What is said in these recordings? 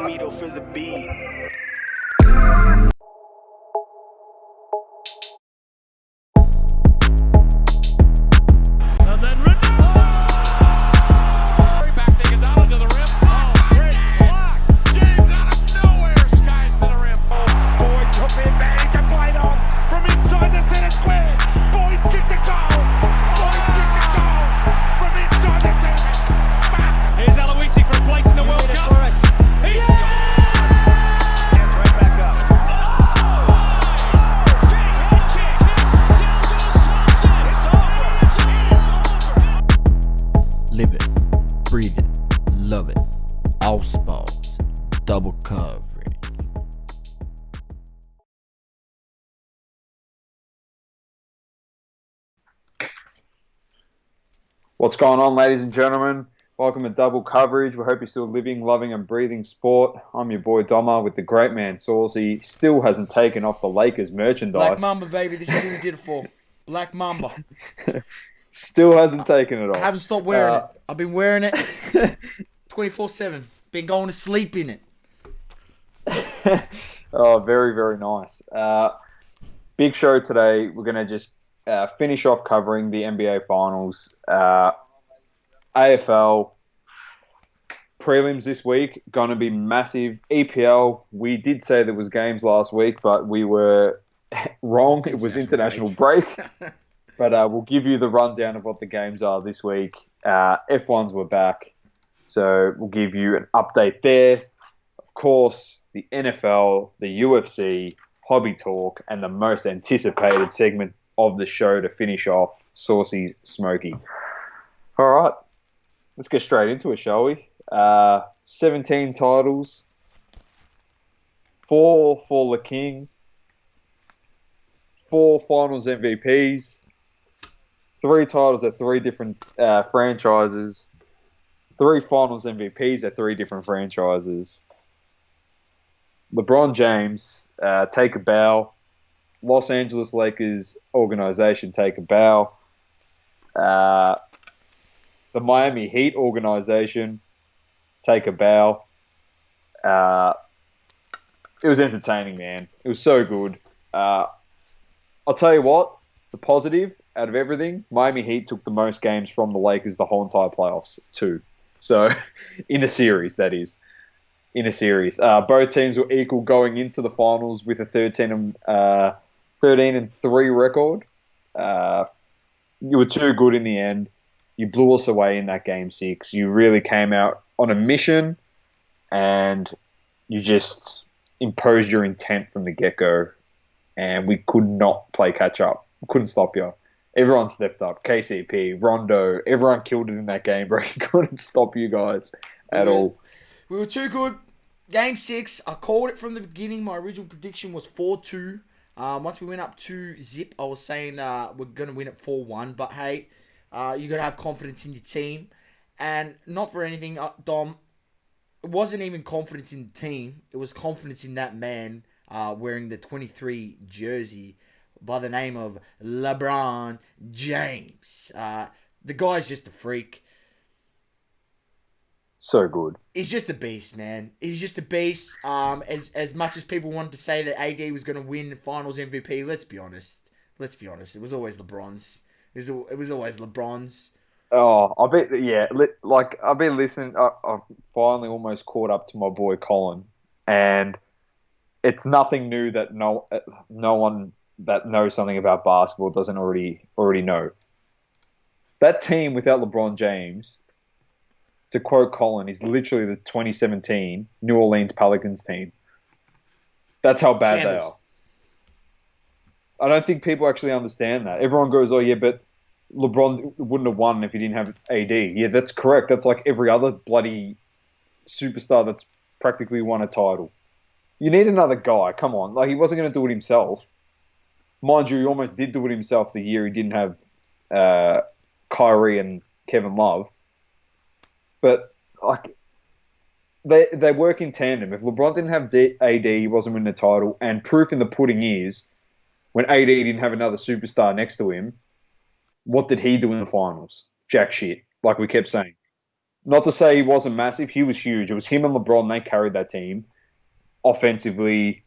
Mito for the beat. And then Ridley. Back to Iguodala to the rim. Oh, great block. James out of nowhere, skies to the rim. Boyd took the advantage and played off from inside the center square. Boyd kicked the goal. Boyd kicked the goal from inside the center. Here's Aloisi for a place in the World Cup. He's hands right back up. Big head kick. Down goes Thompson. It's over. Live it, breathe it, love it. All sports, double coverage. What's going on, ladies and gentlemen? Welcome to Double Coverage. We hope you're still living, loving, and breathing sport. I'm your boy Domma with the great man Saucy. Still hasn't taken off the Lakers merchandise. Black Mamba, baby. This is who we did it for. Black Mamba. Still hasn't taken it off. I haven't stopped wearing it. I've been wearing it 24/7. Been going to sleep in it. Oh, very, very nice. Big show today. We're going to just finish off covering the NBA Finals. AFL prelims this week, going to be massive. EPL, we did say there was games last week, but we were wrong. It was international break. But we'll give you the rundown of what the games are this week. F1s were back, so we'll give you an update there. Of course, the NFL, the UFC, hobby talk, and the most anticipated segment of the show to finish off, Sauceys Smokey. All right, let's get straight into it, shall we? 17 titles, 4 for the King, 4 Finals MVPs, 3 titles at 3 different franchises, 3 Finals MVPs at 3 different franchises. LeBron James, take a bow. Los Angeles Lakers organization, take a bow. The Miami Heat organization, take a bow. It was entertaining, man. It was so good. I'll tell you what, the positive out of everything, Miami Heat took the most games from the Lakers the whole entire playoffs, 2. So, in a series, that is. In a series. Both teams were equal going into the finals with a 13-3 record. You were too good in the end. You blew us away in that game 6. You really came out on a mission, and you just imposed your intent from the get-go, and we could not play catch-up. We couldn't stop you. Everyone stepped up. KCP, Rondo, everyone killed it in that game, bro. Couldn't stop you guys at all. We were too good. Game 6, I called it from the beginning. My original prediction was 4-2. Once we went up 2-0, I was saying we're going to win it 4-1. But hey, you got to have confidence in your team. And not for anything, Dom, it wasn't even confidence in the team. It was confidence in that man wearing the 23 jersey by the name of LeBron James. The guy's just a freak. So good. He's just a beast, man. He's just a beast. As much as people wanted to say that AD was going to win Finals MVP, let's be honest. It was always LeBron's. It was always LeBron's. Oh, I've been listening. I've finally almost caught up to my boy Colin, and it's nothing new that no one that knows something about basketball doesn't already know. That team without LeBron James, to quote Colin, is literally the 2017 New Orleans Pelicans team. That's how bad they are. I don't think people actually understand that. Everyone goes, oh yeah, but LeBron wouldn't have won if he didn't have AD. Yeah, that's correct. That's like every other bloody superstar that's practically won a title. You need another guy. Come on. Like, he wasn't going to do it himself. Mind you, he almost did do it himself the year he didn't have Kyrie and Kevin Love. But like, they work in tandem. If LeBron didn't have AD, he wasn't winning the title. And proof in the pudding is, when AD didn't have another superstar next to him, what did he do in the finals? Jack shit. like we kept saying. Not to say he wasn't massive, he was huge. It was him and LeBron, they carried that team offensively,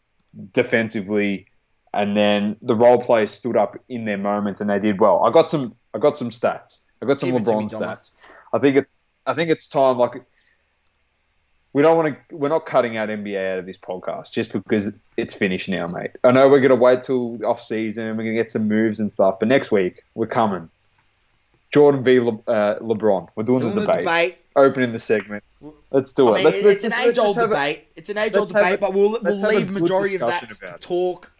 defensively, and then the role players stood up in their moments and they did well. I got some stats. I got some Give it to me, LeBron Domma. stats. I think it's time. Like we're not cutting out NBA out of this podcast just because it's finished now, mate. I know we're gonna wait till off season and we're gonna get some moves and stuff, but next week we're coming. Jordan v. LeBron. We're doing the debate. Opening the segment. Let's do it. It's an age-old debate. It's an age-old debate, but we'll leave majority of that talk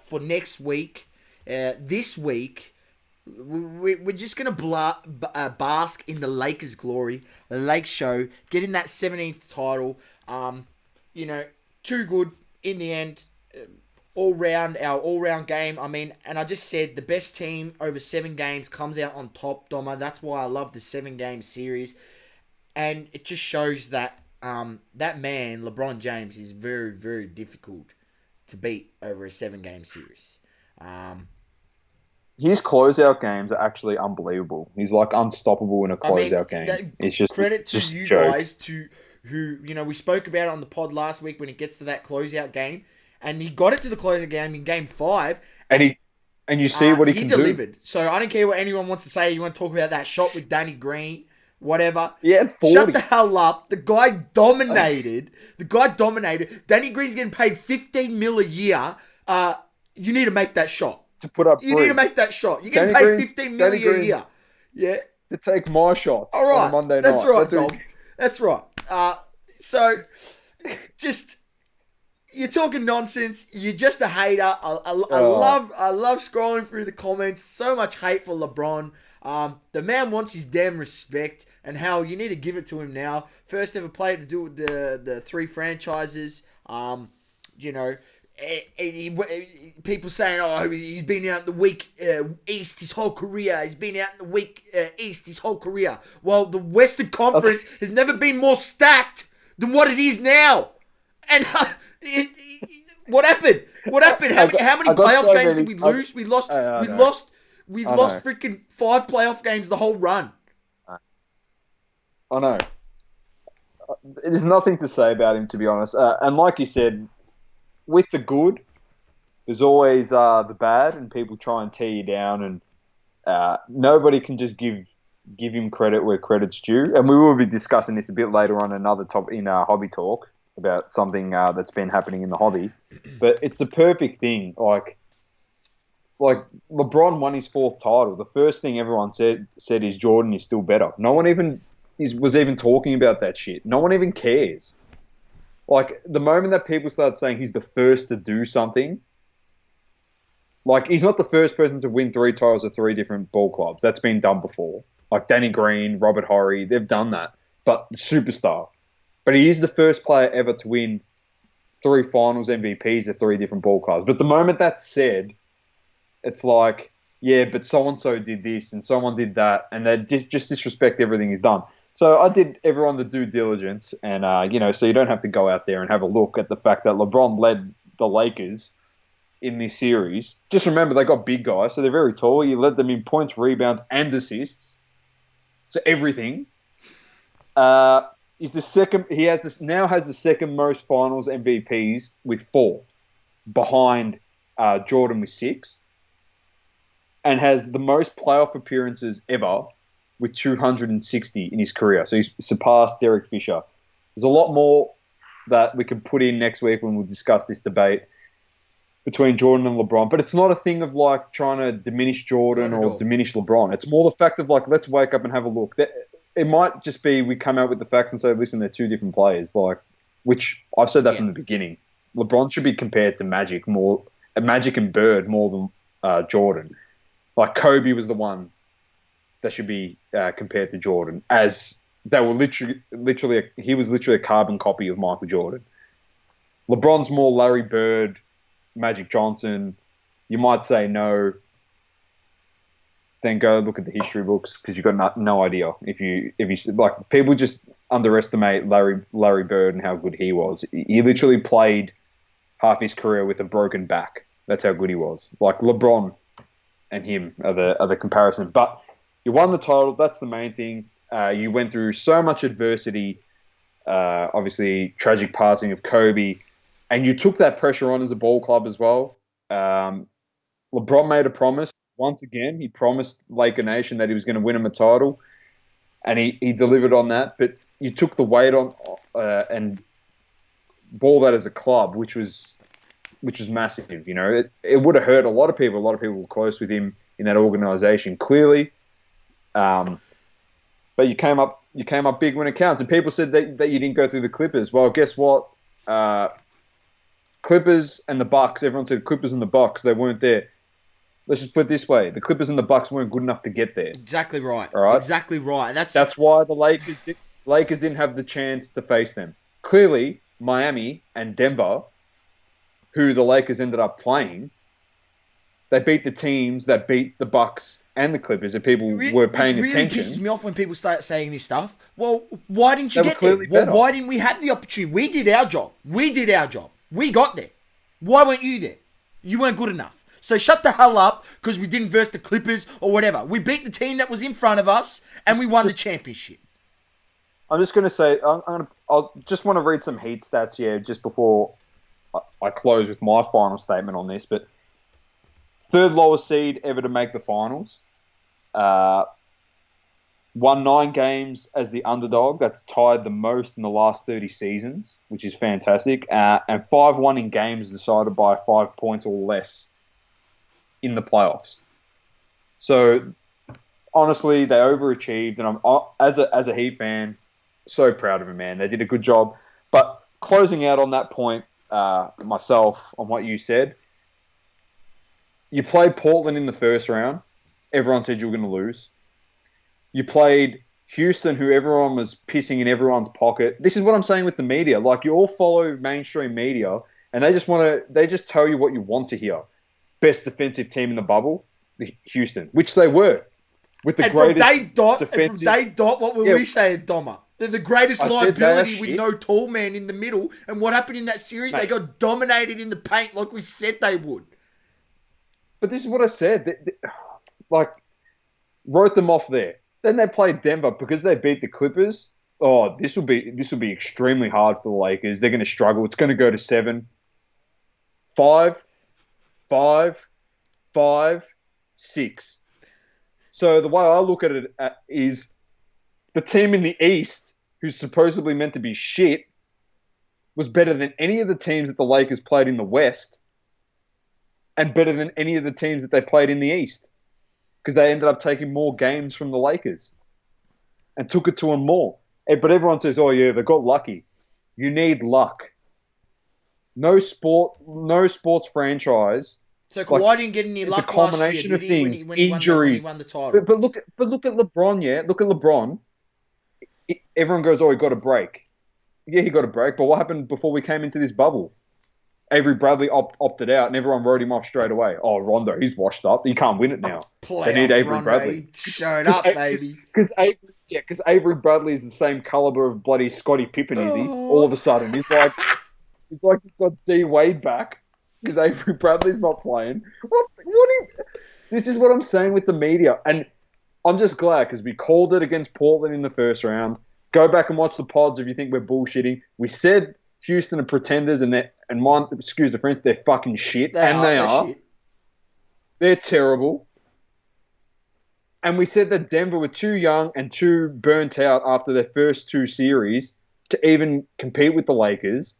for next week. This week, we're just going to bask in the Lakers' glory, the Lake Show, getting that 17th title. Too good in the end. Our all-round game. I mean, and I just said the best team over 7 games comes out on top, Domma. That's why I love the 7-game series. And it just shows that that man, LeBron James, is very, very difficult to beat over a 7-game series. His closeout games are actually unbelievable. He's like unstoppable in a closeout game. It's just credit to just you joke. guys who we spoke about it on the pod last week when it gets to that closeout game. And he got it to the closeout game in game 5. And you see what he can delivered. do. So I don't care what anyone wants to say. You want to talk about that shot with Danny Green, whatever. Yeah, 40. Shut the hell up. The guy dominated. Danny Green's getting paid $15 million a year. You need to make that shot. To put up You need to make that shot. You're getting paid $15 million a year. Yeah. To take my shots All right. on a Monday night. That's right, Dom. That's right. So, just... You're talking nonsense. You're just a hater. I love scrolling through the comments. So much hate for LeBron. The man wants his damn respect, and how you need to give it to him now. First ever player to do with the 3 franchises. People saying, oh, he's been out in the weak East his whole career. He's been out in the weak East his whole career. Well, the Western Conference has never been more stacked than what it is now. And what happened? How many playoff games did we lose? We lost freaking 5 playoff games the whole run. I know. There's nothing to say about him, to be honest. And like you said, with the good, there's always the bad, and people try and tear you down, and nobody can just give him credit where credit's due. And we will be discussing this a bit later on another topic in our hobby talk about something that's been happening in the hobby. But it's the perfect thing. Like LeBron won his 4th title. The first thing everyone said is Jordan is still better. No one was even talking about that shit. No one even cares. Like, the moment that people start saying he's the first to do something, like, he's not the first person to win 3 titles at 3 different ball clubs. That's been done before. Like Danny Green, Robert Horry, they've done that. But superstar. But he is the first player ever to win 3 finals MVPs at 3 different ball clubs. But the moment that's said, it's like, yeah, but so-and-so did this and someone did that, and they just disrespect everything he's done. So I did everyone the due diligence, and, so you don't have to go out there and have a look at the fact that LeBron led the Lakers in this series. Just remember, they got big guys, so they're very tall. You led them in points, rebounds, and assists. So everything. He's the second. He has the second most Finals MVPs with 4, behind Jordan with 6, and has the most playoff appearances ever with 260 in his career. So he's surpassed Derek Fisher. There's a lot more that we can put in next week when we'll discuss this debate between Jordan and LeBron. But it's not a thing of like trying to diminish Jordan or diminish LeBron. It's more the fact of like, let's wake up and have a look. It might just be we come out with the facts and say, listen, they're 2 different players. Like, which I've said that from the beginning. LeBron should be compared to Magic and Bird more than Jordan. Like Kobe was the one that should be compared to Jordan, as they were literally he was literally a carbon copy of Michael Jordan. LeBron's more Larry Bird, Magic Johnson. You might say no. Then go look at the history books, because you've got no idea if you like, people just underestimate Larry Bird and how good he was. He literally played half his career with a broken back. That's how good he was. Like LeBron and him are the comparison. But you won the title. That's the main thing. You went through so much adversity, obviously tragic passing of Kobe, and you took that pressure on as a ball club as well. LeBron made a promise. Once again, he promised Laker Nation that he was going to win him a title, and he delivered on that. But you took the weight on and ball that as a club, which was massive. You know, it would have hurt a lot of people. A lot of people were close with him in that organization, clearly. But you came up big when it counts. And people said that you didn't go through the Clippers. Well, guess what? Clippers and the Bucks. Everyone said Clippers and the Bucks. They weren't there. Let's just put it this way: the Clippers and the Bucks weren't good enough to get there. Exactly right. All right. Exactly right. That's why the Lakers didn't have the chance to face them. Clearly, Miami and Denver, who the Lakers ended up playing, they beat the teams that beat the Bucks and the Clippers. If people were paying attention, it really pisses me off when people start saying this stuff. Well, why didn't you They were get there? clearly Well, better. why didn't we have the opportunity? We did our job. We got there. Why weren't you there? You weren't good enough. So shut the hell up because we didn't verse the Clippers or whatever. We beat the team that was in front of us and we won the championship. I'm just going to say, I'll just want to read some Heat stats here just before I close with my final statement on this. But third lowest seed ever to make the finals. Won 9 games as the underdog. That's tied the most in the last 30 seasons, which is fantastic. And 5-1 in games decided by 5 points or less in the playoffs. So, honestly, they overachieved. And I'm as a Heat fan, so proud of them, man. They did a good job. But closing out on that point, myself, on what you said, you played Portland in the first round. Everyone said you were going to lose. You played Houston, who everyone was pissing in everyone's pocket. This is what I'm saying with the media. Like, you all follow mainstream media, and they just tell you what you want to hear. Best defensive team in the bubble, Houston, which they were. With the greatest defensive... from day dot, what were we saying, Domma? They're the greatest liability with no tall man in the middle. And what happened in that series? Mate, they got dominated in the paint like we said they would. But this is what I said. Wrote them off there. Then they played Denver because they beat the Clippers. Oh, this will be extremely hard for the Lakers. They're going to struggle. It's going to go to 7, 5, 5, 5, 6. So the way I look at it is the team in the East, who's supposedly meant to be shit, was better than any of the teams that the Lakers played in the West and better than any of the teams that they played in the East because they ended up taking more games from the Lakers and took it to them more. But everyone says, oh, yeah, they got lucky. You need luck. No sports franchise. So Kawhi didn't get any luck last year, did he? When he won the title. But look at LeBron, yeah? Look at LeBron. Everyone goes, oh, he got a break. Yeah, he got a break, but what happened before we came into this bubble? Avery Bradley opted out, and everyone wrote him off straight away. Oh, Rondo, he's washed up. You can't win it now. They need Avery Bradley. Showing up, baby. Because Avery Bradley is the same caliber of bloody Scottie Pippen, is he? All of a sudden, he's like he's got D Wade back because Avery Bradley's not playing. This is what I'm saying with the media, and I'm just glad because we called it against Portland in the first round. Go back and watch the pods if you think we're bullshitting. We said Houston are pretenders, and mine, excuse the French, they're fucking shit. They are. Shit. They're terrible. And we said that Denver were too young and too burnt out after their first 2 series to even compete with the Lakers,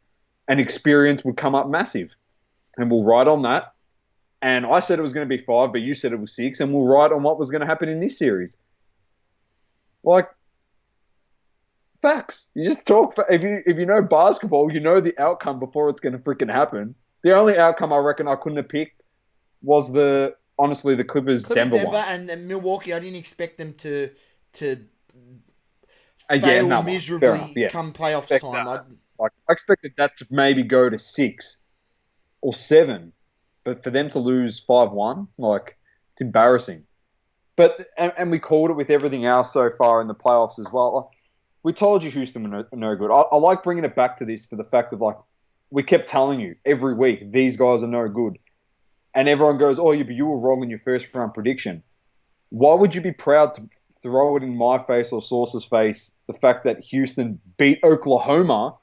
and experience would come up massive. And we'll ride on that. And I said it was going to be 5, but you said it was 6, and we'll ride on what was going to happen in this series. Facts. You just talk. If you know basketball, you know the outcome before it's going to freaking happen. The only outcome I reckon I couldn't have picked was the Clippers-Denver one. And Milwaukee, I didn't expect them to fail miserably come playoff time. I expected that to maybe go to 6 or 7, but for them to lose 5-1, it's embarrassing. But and we called it with everything else so far in the playoffs as well. We told you Houston were no good. I like bringing it back to this for the fact of, we kept telling you every week, these guys are no good. And everyone goes, oh, yeah, but you were wrong in your first round prediction. Why would you be proud throw it in my face or Sauce's face, the fact that Houston beat Oklahoma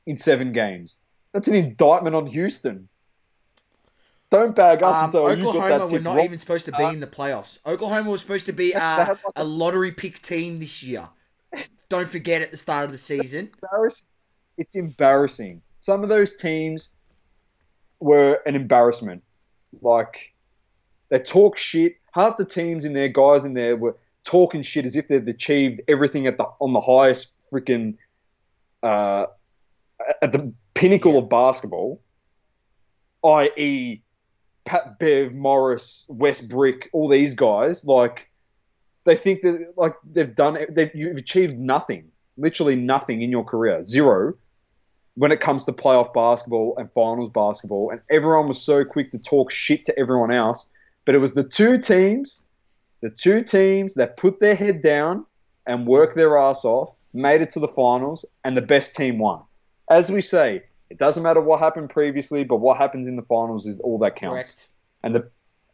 in 7 games. That's an indictment on Houston. Don't bag us and say, oh, you got Oklahoma that were tip not wrong. even supposed to be in the playoffs. Oklahoma was supposed to be They had like a lottery pick team this year. Don't forget at the start of the season. embarrassing. It's embarrassing. Some of those teams were an embarrassment. Like, they talk shit. Half the teams in there, guys in there, were talking shit as if they've achieved everything on the highest freaking uh, at the pinnacle of basketball, i.e., Pat Bev, Morris, West Brick, all these guys. Like, they think that they've done it. You've achieved nothing, literally nothing in your career, zero, when it comes to playoff basketball and finals basketball. And everyone was so quick to talk shit to everyone else. But it was the two teams that put their head down and worked their ass off, made it to the finals, and the best team won. As we say, it doesn't matter what happened previously, but what happens in the finals is all that counts. Correct. And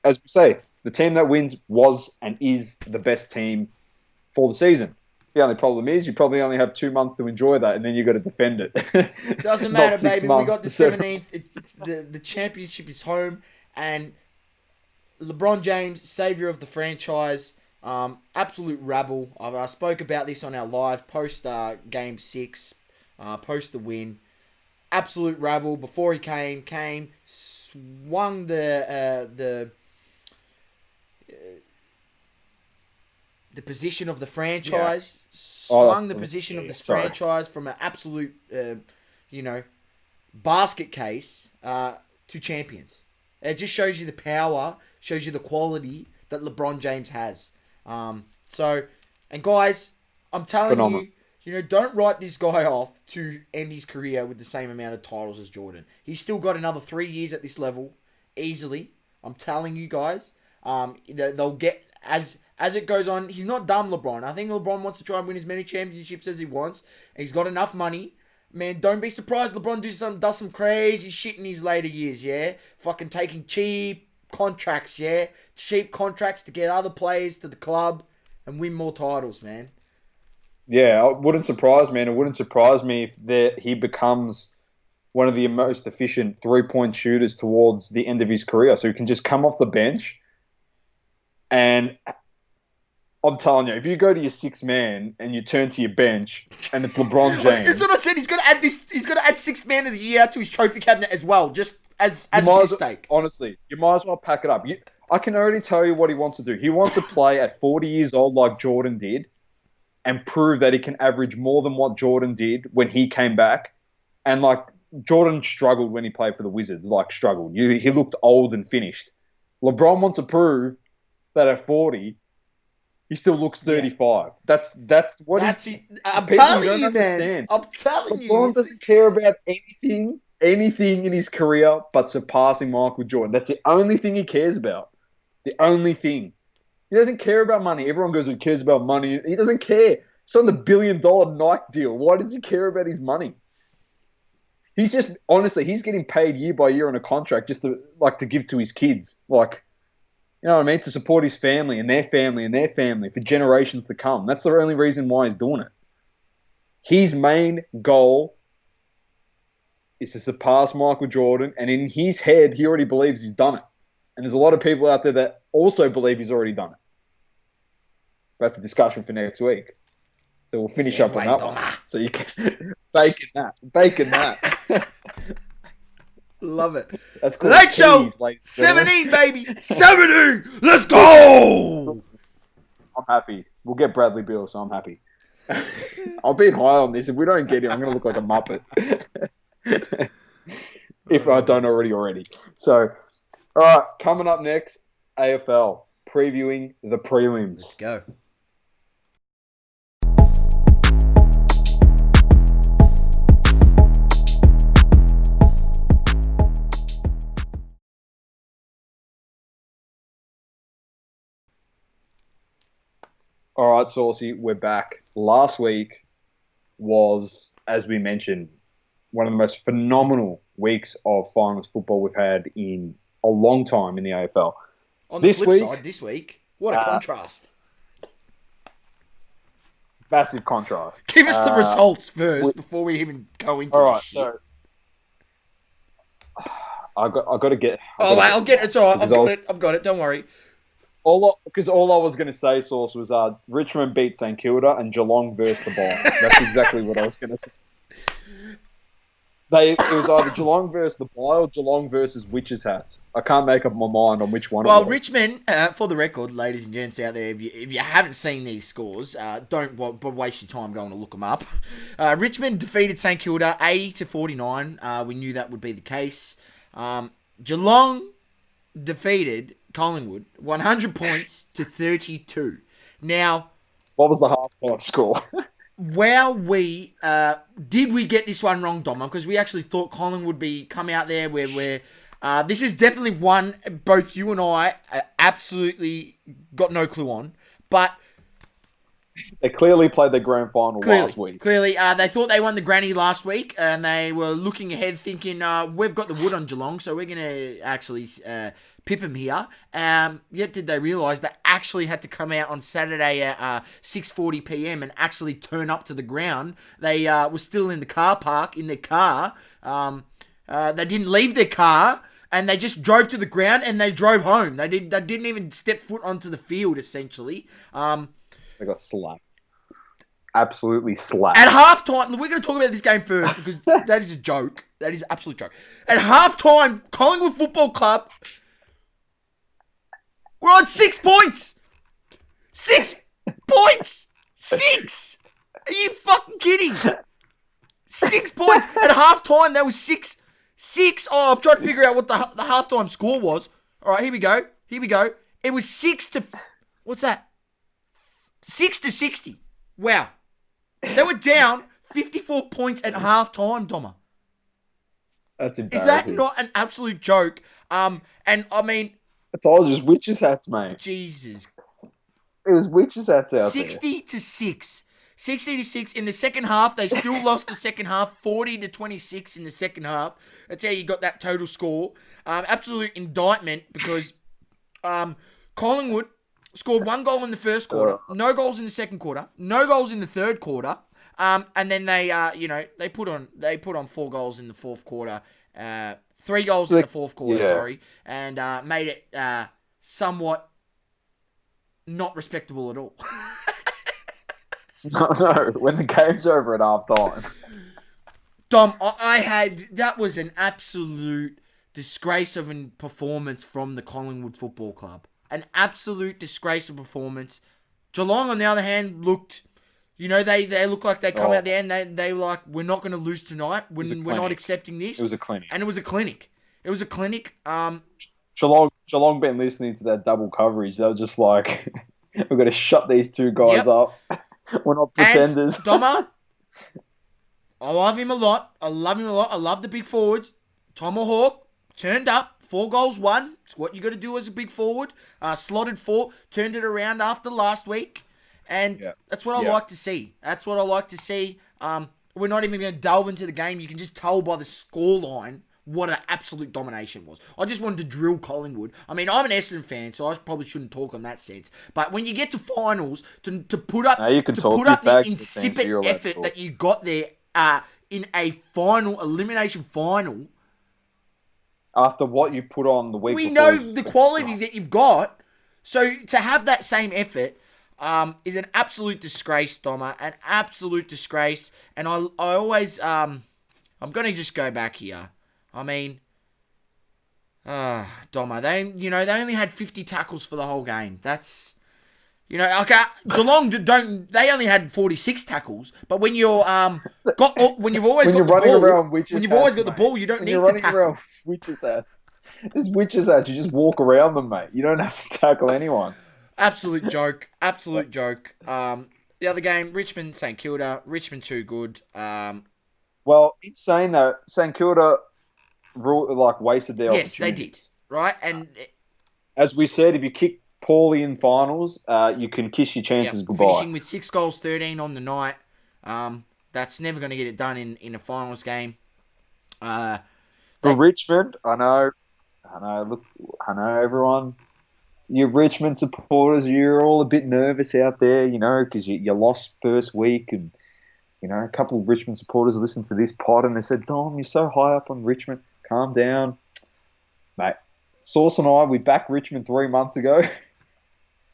as we say, the team that wins was and is the best team for the season. The only problem is you probably only have 2 months to enjoy that, and then you got to defend it. Doesn't Not matter, 6 baby. We months got the to serve. 17th. The championship is home, and LeBron James, savior of the franchise, absolute rabble. I spoke about this on our live post Game 6, post the win. Absolute rabble. Before he came, swung the position of the franchise, swung the position of the franchise from an absolute, basket case to champions. It just shows you the power, shows you the quality that LeBron James has. And guys, I'm telling you, don't write this guy off to end his career with the same amount of titles as Jordan. He's still got another 3 years at this level, easily. I'm telling you guys. They'll get, as it goes on, he's not dumb, LeBron. I think LeBron wants to try and win as many championships as he wants. He's got enough money. Man, don't be surprised LeBron does some crazy shit in his later years, yeah? Fucking taking cheap contracts, yeah? Cheap contracts to get other players to the club and win more titles, man. Yeah, it wouldn't surprise me, and it wouldn't surprise me if he becomes one of the most efficient three-point shooters towards the end of his career. So he can just come off the bench, and I'm telling you, if you go to your 6th man and you turn to your bench and it's LeBron James, that's what I said. He's got to add this. He's got to add 6th man of the year to his trophy cabinet as well, just as a mistake. Honestly, you might as well pack it up. I can already tell you what he wants to do. He wants to play at 40 years old like Jordan did, and prove that he can average more than what Jordan did when he came back. And Jordan struggled when he played for the Wizards. Struggled. He looked old and finished. LeBron wants to prove that at 40. He still looks 35. Yeah. That's what I'm telling you, man. I'm telling you. LeBron doesn't care about anything in his career but surpassing Michael Jordan. That's the only thing he cares about. The only thing. He doesn't care about money. Everyone goes, he cares about money. He doesn't care. He's on the $1 billion Nike deal. Why does he care about his money? He's just, honestly, he's getting paid year by year on a contract just to give to his kids. You know what I mean? To support his family and their family and their family for generations to come. That's the only reason why he's doing it. His main goal is to surpass Michael Jordan, and in his head, he already believes he's done it. And there's a lot of people out there that also believe he's already done it. That's a discussion for next week. So we'll finish up on that Domma. one. So you can bacon that. Love it. That's called Late show. 17, baby. 17. Let's go. I'm happy. We'll get Bradley Beal, so I'm happy. I'll be high on this. If we don't get him, I'm going to look like a muppet. If I don't already. So, all right, coming up next, AFL, previewing the prelims. Let's go. All right, Saucy, we're back. Last week was, as we mentioned, one of the most phenomenal weeks of finals football we've had in a long time in the AFL. On the flip side, this week, what a contrast. Massive contrast. Give us the results first before we even go into All this right, shit. so I got to get. I'll get it. It's all right. I've got it. Don't worry. Because all I was going to say, Sauce, was Richmond beat St Kilda and Geelong versus the Buy. That's exactly what I was going to say. It was either Geelong versus the Buy or Geelong versus Witches Hats. I can't make up my mind on which one it was. Well, Richmond, for the record, ladies and gents out there, if you haven't seen these scores, don't waste your time going to look them up. Richmond defeated St Kilda 80-49. We knew that would be the case. Geelong defeated Collingwood 100 points to 32. Now, what was the half-time score? Well, did we get this one wrong, Domma? Because we actually thought Collingwood would be come out there where this is definitely one both you and I absolutely got no clue on. But they clearly played the grand final last week. Clearly, they thought they won the granny last week, and they were looking ahead thinking, we've got the wood on Geelong, so we're going to actually pip them here. Yet did they realise they actually had to come out on Saturday at 6:40 p.m. and actually turn up to the ground. They were still in the car park, in their car. They didn't leave their car, and they just drove to the ground, and they drove home. They didn't even step foot onto the field, essentially. They got slapped. Absolutely slapped. At halftime, we're going to talk about this game first because that is a joke. That is an absolute joke. At halftime, Collingwood Football Club were on 6 points. 6 points. 6. Are you fucking kidding? 6 points. At halftime, there was 6. Oh, I'm trying to figure out what the halftime score was. All right, here we go. It was 6 to... What's that? 6-60. Wow. They were down 54 points at halftime, Domma. That's embarrassing. Is that not an absolute joke? And I mean... I told you, it was Witches Hats, mate. Jesus. It was Witches Hats out 60-6. 60-6 in the second half. They still lost the second half. 40-26 in the second half. That's how you got that total score. Absolute indictment because Collingwood scored 1 goal in the first quarter, no goals in the second quarter, no goals in the third quarter, and then they put on 4 goals in the fourth quarter, 3 goals in the fourth quarter, and made it somewhat not respectable at all. No, when the game's over at half time. Dom, that was an absolute disgrace of a performance from the Collingwood Football Club. An absolute disgrace of performance. Geelong, on the other hand, looked, they look like they come out there and they were like, we're not going to lose tonight. We're not accepting this. It was a clinic. And it was a clinic. Geelong been listening to that double coverage. They were just like, we're going to shut these two guys up. We're not pretenders. And Domma, I love him a lot. I love the big forwards. Tomahawk turned up. 4 goals, 1. It's what you got to do as a big forward. Slotted 4, turned it around after last week, and that's what I like to see. We're not even going to delve into the game. You can just tell by the scoreline what an absolute domination was. I just wanted to drill Collingwood. I mean, I'm an Essendon fan, so I probably shouldn't talk on that sense. But when you get to finals, to put up the insipid effort that you got there in a elimination final. After what you put on the week we before, know the quality that you've got. So to have that same effort is an absolute disgrace, Domma. An absolute disgrace. And I always... I'm going to just go back here. I mean... Domma, they only had 50 tackles for the whole game. That's... Geelong they only had 46 tackles, but when you've always got the ball, you don't need to tackle. Around Witches Hats. There's Witches Hats, you just walk around them, mate. You don't have to tackle anyone. Absolute joke. The other game, Richmond, St Kilda. Richmond too good. Well, in saying that, St Kilda wasted their opportunity. Yes, they did. Right, and as we said, if you kick poorly in finals, you can kiss your chances goodbye. Finishing with 6 goals, 13 on the night. That's never going to get it done in a finals game. For Richmond, I know, everyone. your Richmond supporters, you're all a bit nervous out there, because you lost first week, and a couple of Richmond supporters listened to this pod and they said, "Dom, you're so high up on Richmond. Calm down, mate." Sauce and I, we backed Richmond 3 months ago.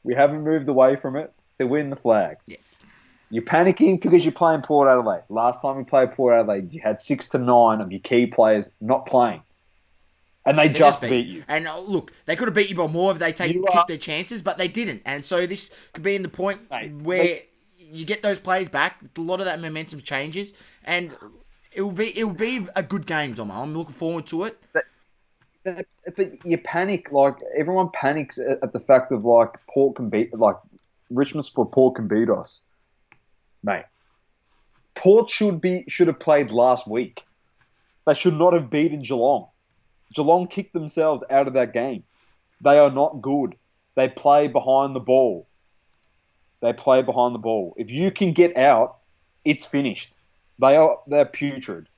We haven't moved away from it. They're winning the flag. Yeah. You're panicking because you're playing Port Adelaide. Last time we played Port Adelaide, you had 6 to 9 of your key players not playing. And they just beat you. And look, they could have beat you by more if they took their chances, but they didn't. And so this could be in the point where you get those players back. A lot of that momentum changes, and it will be a good game, Domma. I'm looking forward to it. But you panic, everyone panics at the fact of Port can beat, Richmond Port can beat us, mate. Port should have played last week. They should not have beaten Geelong. Geelong kicked themselves out of that game. They are not good. They play behind the ball. If you can get out, it's finished. They're putrid.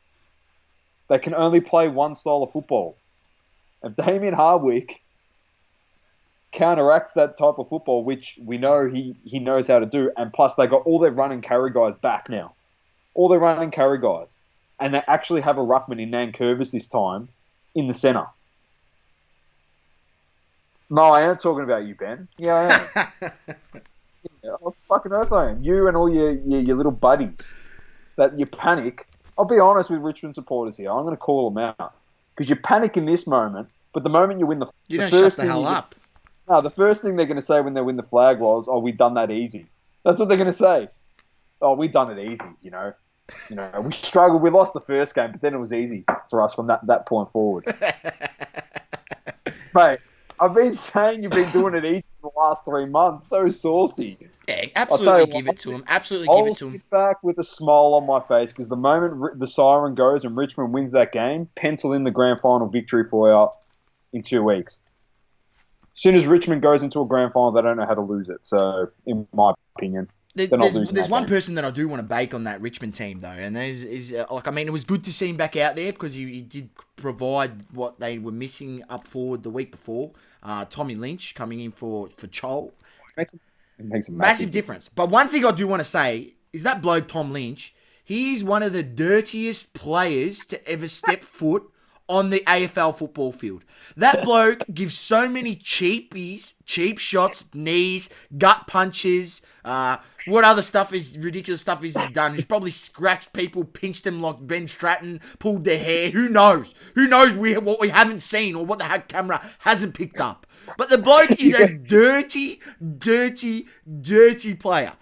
They can only play one style of football. If Damien Hardwick counteracts that type of football, which we know he knows how to do, and plus they got all their run and carry guys back now. All their run and carry guys. And they actually have a ruckman in Nankervis this time in the centre. No, I am talking about you, Ben. Yeah, I am. Yeah, I fucking earth I am. You and all your little buddies that you panic. I'll be honest with Richmond supporters here. I'm going to call them out. Because you panic in this moment, but the moment you win you don't shut the hell up. No, the first thing they're going to say when they win the flag was, "Oh, we done that easy." That's what they're going to say. "Oh, we done it easy." We struggled. We lost the first game, but then it was easy for us from that point forward. Mate, I've been saying you've been doing it easy for the last 3 months. So saucy. Yeah, absolutely give it to him. Absolutely give it to him. I'll sit back with a smile on my face because the moment the siren goes and Richmond wins that game, pencil in the grand final victory for you in 2 weeks. As soon as Richmond goes into a grand final, they don't know how to lose it. So, in my opinion, there's one person that I do want to bake on that Richmond team, though, and it was good to see him back out there because he did provide what they were missing up forward the week before. Tommy Lynch coming in for Chol. It makes a massive difference. But one thing I do want to say is that bloke, Tom Lynch, he's one of the dirtiest players to ever step foot on the AFL football field. That bloke gives so many cheap shots, knees, gut punches. What other ridiculous stuff has he done? He's probably scratched people, pinched them like Ben Stratton, pulled their hair. Who knows? What we haven't seen or what the camera hasn't picked up. But the bloke is a dirty, dirty, dirty player.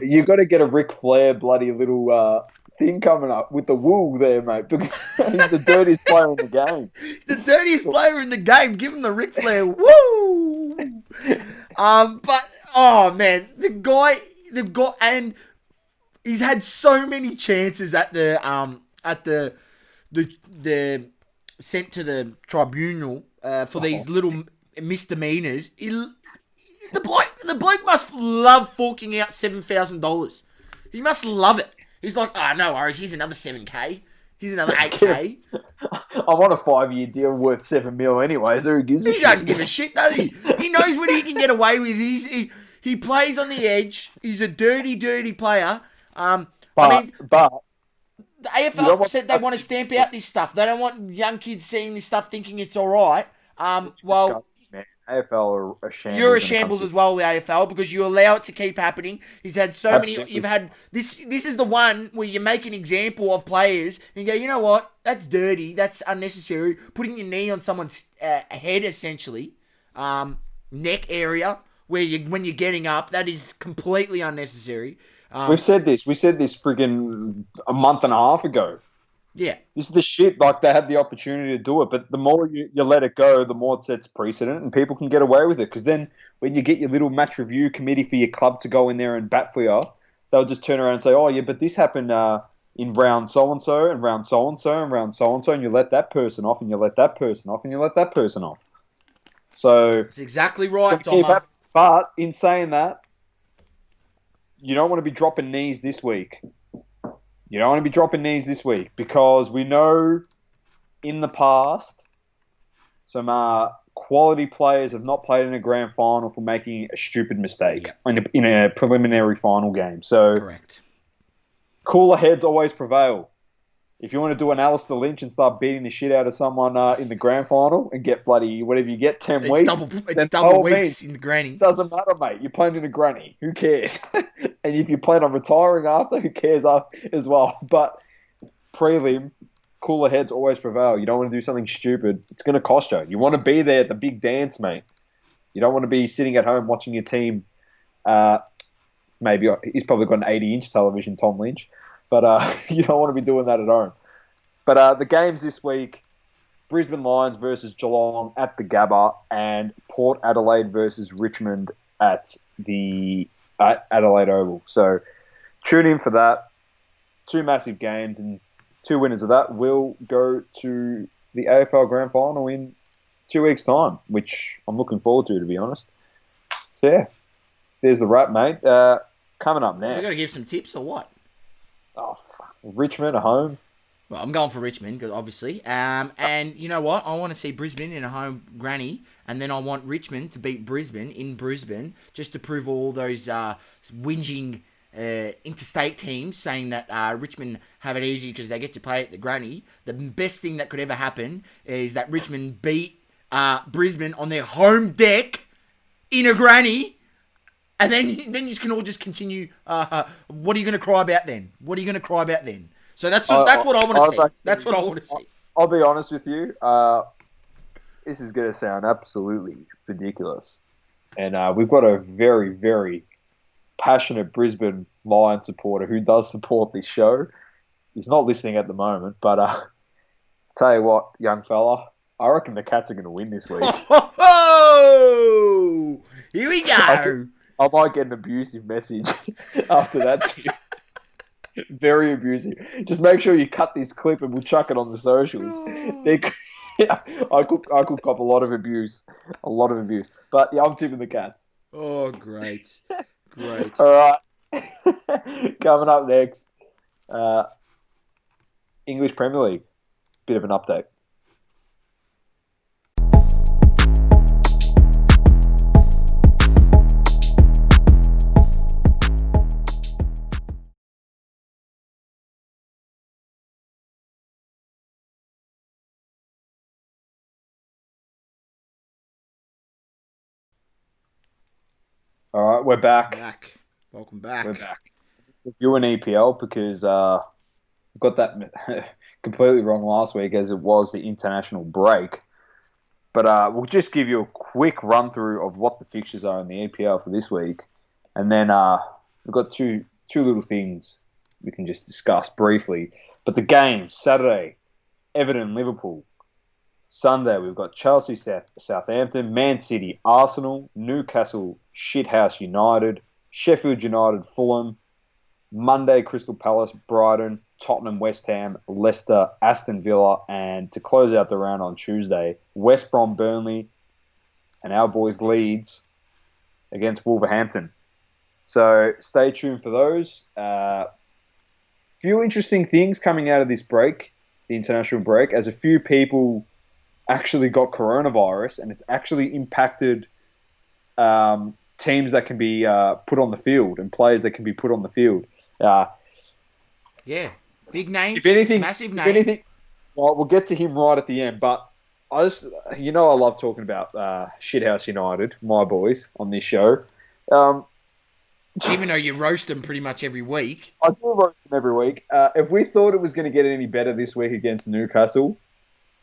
You got to get a Ric Flair bloody little thing coming up with the wool there, mate, because he's the dirtiest player in the game. The dirtiest player in the game. Give him the Ric Flair woo. But oh man, the guy, and he's had so many chances at the sent to the tribunal for these little misdemeanors. The bloke must love forking out $7,000. He must love it. He's like, no worries. Here's another $7K. Here's another $8K. I want a 5-year deal worth $7 million anyway. So who gives a shit? He doesn't give a shit, does he? He knows what he can get away with. He plays on the edge. He's a dirty, dirty player. But the AFL said they want to stamp out this stuff. They don't want young kids seeing this stuff thinking it's all right. Well, AFL are a shambles. You're a shambles as well, the AFL, because you allow it to keep happening. He's had so many. You've had this. This is the one where you make an example of players and you go, you know what? That's dirty. That's unnecessary. Putting your knee on someone's head, essentially, neck area, when you're getting up, that is completely unnecessary. We've said this. We said this friggin' a month and a half ago. Yeah. This is the shit. Like, they had the opportunity to do it, but the more you let it go, the more it sets precedent and people can get away with it. Because then when you get your little match review committee for your club to go in there and bat for you, they'll just turn around and say, oh, yeah, but this happened in round so-and-so and round so-and-so and round so-and-so, and you let that person off and you let that person off and you let that person off. So that's exactly right, Domma. But in saying that, you don't want to be dropping knees this week. You don't want to be dropping knees this week because we know in the past some quality players have not played in a grand final for making a stupid mistake Yep. in a preliminary final game. So Correct. cooler heads always prevail. If you want to do an Alistair Lynch and start beating the shit out of someone in the grand final and get bloody whatever you get, 10 It's weeks, double. It's then double by all weeks means, in the granny. doesn't matter, mate. You're playing in a granny. Who cares? And if you plan on retiring after, who cares as well? But prelim, cooler heads always prevail. You don't want to do something stupid. It's going to cost you. You want to be there at the big dance, mate. You don't want to be sitting at home watching your team. Maybe he's probably got an 80-inch television, Tom Lynch. But you don't want to be doing that at home. But the games this week, Brisbane Lions versus Geelong at the Gabba and Port Adelaide versus Richmond at the Adelaide Oval. So tune in for that. 2 massive games, and 2 winners of that will go to the AFL Grand Final in 2 weeks' time, which I'm looking forward to be honest. So yeah, there's the wrap, mate. Coming up next. We got to give some tips or what? Oh, fuck. Richmond at home. Well, I'm going for Richmond, obviously. And you know what? I want to see Brisbane in a home granny, and then I want Richmond to beat Brisbane in Brisbane, just to prove all those whinging interstate teams saying that Richmond have it easy because they get to play at the granny. The best thing that could ever happen is that Richmond beat Brisbane on their home deck in a granny. And then you can all just continue. What are you going to cry about then? What are you going to cry about then? So that's what I want to see. That's what I want to see. I'll be honest with you. This is going to sound absolutely ridiculous. And we've got a very, very passionate Brisbane Lions supporter who does support this show. He's not listening at the moment, but tell you what, young fella, I reckon the Cats are going to win this week. Oh, here we go. I might get an abusive message after that too. Very abusive. Just make sure you cut this clip and we'll chuck it on the socials. I could cop a lot of abuse. But yeah, I'm tipping the Cats. Oh, great. Great. All right. Coming up next, English Premier League. Bit of an update. All right, we're back. Welcome back. We're back. You an EPL because we got that completely wrong last week as it was the international break. But we'll just give you a quick run through of what the fixtures are in the EPL for this week, and then we've got two little things we can just discuss briefly. But the games Saturday, Everton, Liverpool. Sunday, we've got Chelsea, Southampton, Man City, Arsenal, Newcastle, Shithouse United, Sheffield United, Fulham. Monday, Crystal Palace, Brighton, Tottenham, West Ham, Leicester, Aston Villa, and to close out the round on Tuesday, West Brom, Burnley, and our boys Leeds against Wolverhampton. So stay tuned for those. Few interesting things coming out of this break, the international break, as a few people actually got coronavirus, and it's actually impacted teams that can be put on the field and players that can be put on the field. Yeah, big name. If anything, massive name. Well, we'll get to him right at the end. But I love talking about Shithouse United, my boys, on this show. Even though you roast them pretty much every week. I do roast them every week. If we thought it was going to get any better this week against Newcastle,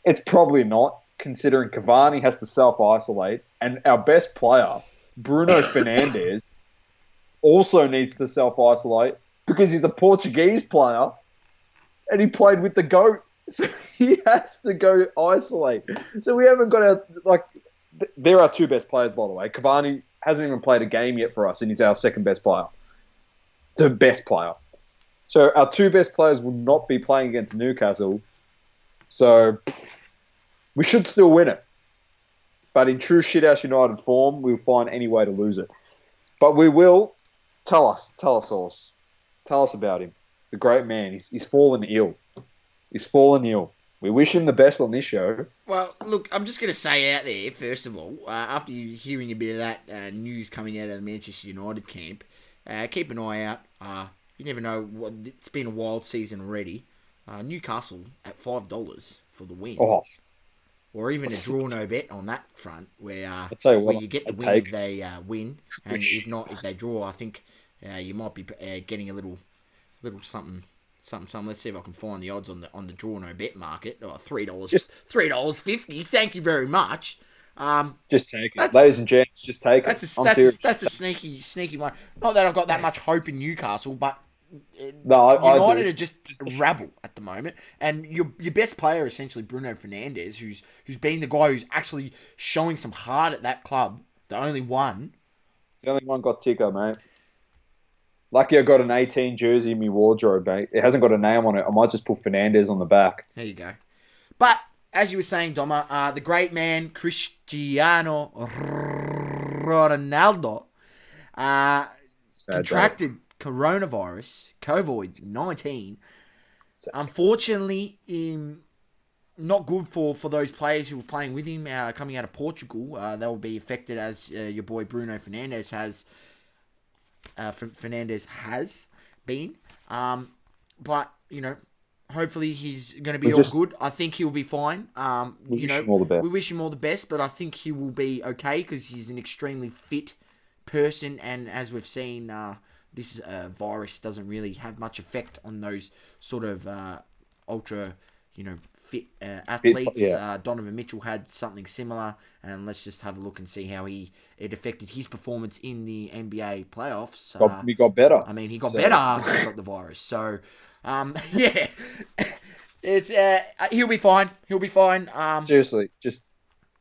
it's probably not, considering Cavani has to self-isolate, and our best player, Bruno Fernandes, also needs to self-isolate because he's a Portuguese player and he played with the GOAT. So he has to go isolate. So we haven't got they're our 2 best players, by the way. Cavani hasn't even played a game yet for us, and he's our 2nd best player. The best player. So our 2 best players will not be playing against Newcastle. So we should still win it. But in true Shithouse United form, we'll find any way to lose it. But we will. Tell us, Sauce. Tell us about him. The great man. He's fallen ill. He's fallen ill. We wish him the best on this show. Well, look, I'm just going to say out there, first of all, after you hearing a bit of that news coming out of the Manchester United camp, keep an eye out. You never know. It's been a wild season already. Newcastle at $5 for the win. Oh, Or even a draw no bet on that front, where I'll tell you where what, you get the I'd win take. if they win, and if not, if they draw, I think you might be getting a little something. Let's see if I can find the odds on the draw no bet market. Oh, $3.50. Thank you very much. Just take it, ladies and gents. Just take it. I'm serious. That's a sneaky one. Not that I've got that much hope in Newcastle, but No, I United do. are just rabble at the moment, and your best player essentially Bruno Fernandes, who's been the guy who's actually showing some heart at that club, the only one. The only one got ticker, mate. Lucky I got an 18 jersey in my wardrobe, mate. It hasn't got a name on it. I might just put Fernandez on the back. There you go. But as you were saying, Domma, the great man Cristiano Ronaldo contracted coronavirus, COVID-19. Unfortunately, not good for those players who were playing with him coming out of Portugal. They will be affected as your boy Bruno Fernandes has. Fernandes has been. But, hopefully he's going to be all good. I think he'll be fine. We wish him all the best. We wish him all the best, but I think he will be okay because he's an extremely fit person. And as we've seen, this virus doesn't really have much effect on those sort of ultra, fit athletes. Yeah. Donovan Mitchell had something similar, and let's just have a look and see how it affected his performance in the NBA playoffs. He got better. I mean, he got better after he got the virus. So, yeah, it's he'll be fine. He'll be fine. Seriously,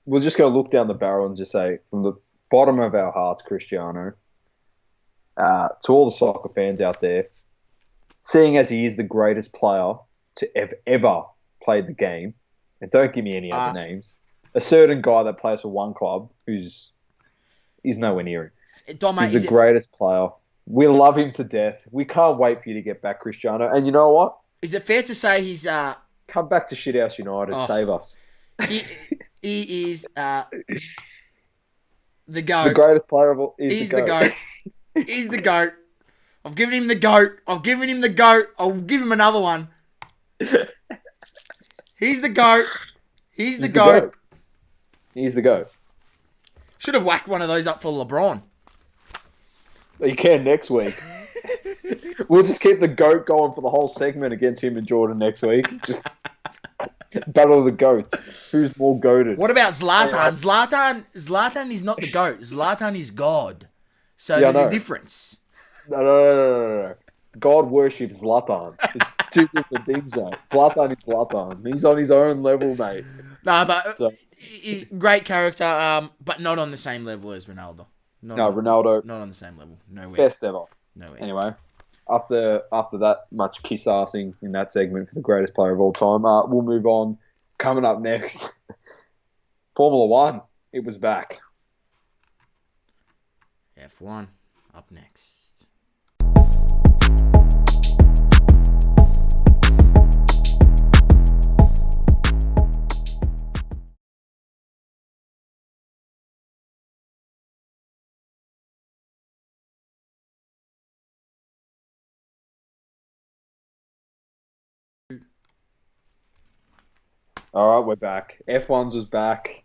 we'll just go look down the barrel and just say, from the bottom of our hearts, Cristiano, to all the soccer fans out there, seeing as he is the greatest player to have ever played the game, and don't give me any other names, a certain guy that plays for one club he's nowhere near him. Domma, He's the greatest player. We love him to death. We can't wait for you to get back, Cristiano. And you know what? Is it fair to say he's come back to Shithouse United, save us. He is the GOAT. The greatest player of all. He's the GOAT. He's the GOAT. I've given him the GOAT. I'll give him another one. He's the GOAT. He's the GOAT. He's the GOAT. Should have whacked one of those up for LeBron. You can next week. We'll just keep the GOAT going for the whole segment against him and Jordan next week. Just battle of the GOATs. Who's more goated? What about Zlatan? Zlatan is not the GOAT. Zlatan is God. So there's a difference. No. God worships Zlatan. It's two different things, mate. Zlatan is Zlatan. He's on his own level, mate. No, but great character, but not on the same level as Ronaldo. Ronaldo. Not on the same level. Nowhere. Best ever. Nowhere. Anyway, after that much kiss-assing in that segment for the greatest player of all time, we'll move on. Coming up next, Formula One. It was back. F1 up next. All right, we're back. F1's was back.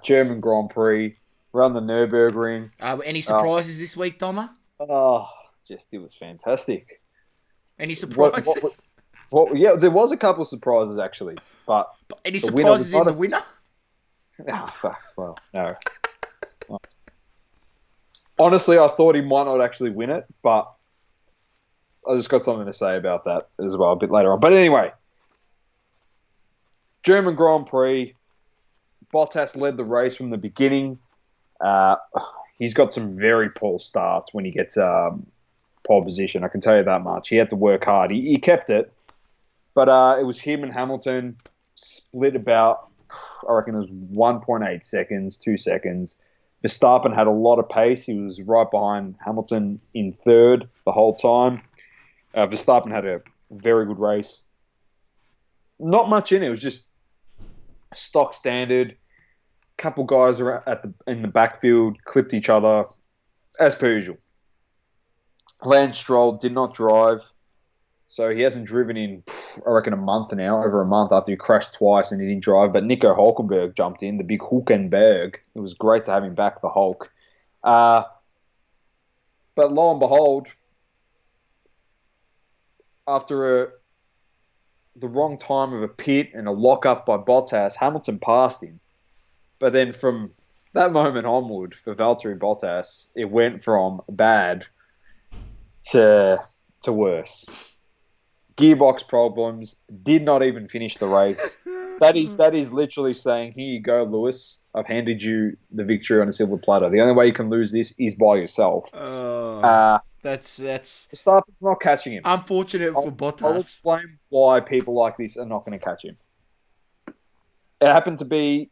German Grand Prix. Run the Nürburgring. Any surprises this week, Domma? Oh, it was fantastic. Any surprises? Yeah, there was a couple of surprises actually, but any surprises in the winner? Well, no. Honestly, I thought he might not actually win it, but I just got something to say about that as well a bit later on. But anyway, German Grand Prix. Bottas led the race from the beginning. He's got some very poor starts when he gets pole position. I can tell you that much. He had to work hard. He kept it, but it was him and Hamilton split about, I reckon it was 1.8 seconds, 2 seconds. Verstappen had a lot of pace. He was right behind Hamilton in third the whole time. Verstappen had a very good race. not much in it. It was just stock standard. Couple guys are in the backfield clipped each other as per usual. Lance Stroll did not drive, so he hasn't driven in, I reckon, a month now, over a month after he crashed twice and he didn't drive. But Nico Hulkenberg jumped in, the big Hulkenberg. It was great to have him back, the Hulk. But lo and behold, after the wrong time of a pit and a lock-up by Bottas, Hamilton passed him. But then from that moment onward, for Valtteri Bottas, it went from bad to worse. Gearbox problems, did not even finish the race. That is literally saying, here you go, Lewis. I've handed you the victory on a silver platter. The only way you can lose this is by yourself. That's Verstappen's not catching him. unfortunate for Bottas. I'll explain why people like this are not going to catch him. It happened to be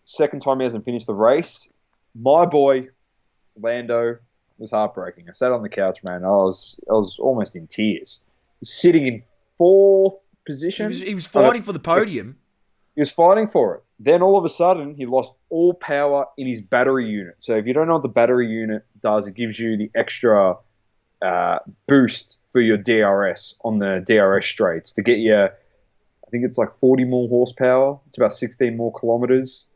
second time he hasn't finished the race. My boy, Lando, was heartbreaking. I sat on the couch, man. I was almost in tears. Sitting in fourth position. He was fighting for the podium. He was fighting for it. Then all of a sudden, he lost all power in his battery unit. So if you don't know what the battery unit does, it gives you the extra boost for your DRS on the DRS straights to get you, I think it's like 40 more horsepower. It's about 16 more kilometers.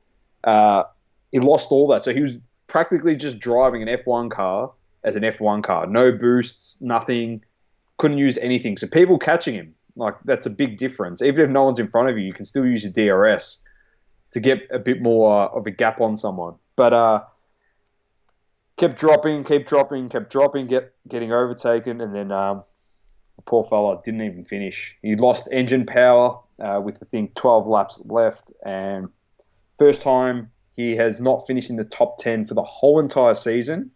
He lost all that. So he was practically just driving an F1 car as an F1 car. No boosts, nothing. Couldn't use anything. So people catching him, like, that's a big difference. Even if no one's in front of you, you can still use your DRS to get a bit more of a gap on someone. But kept dropping, getting overtaken, and then the poor fella didn't even finish. He lost engine power with, I think, 12 laps left, and first time he has not finished in the top 10 for the whole entire season,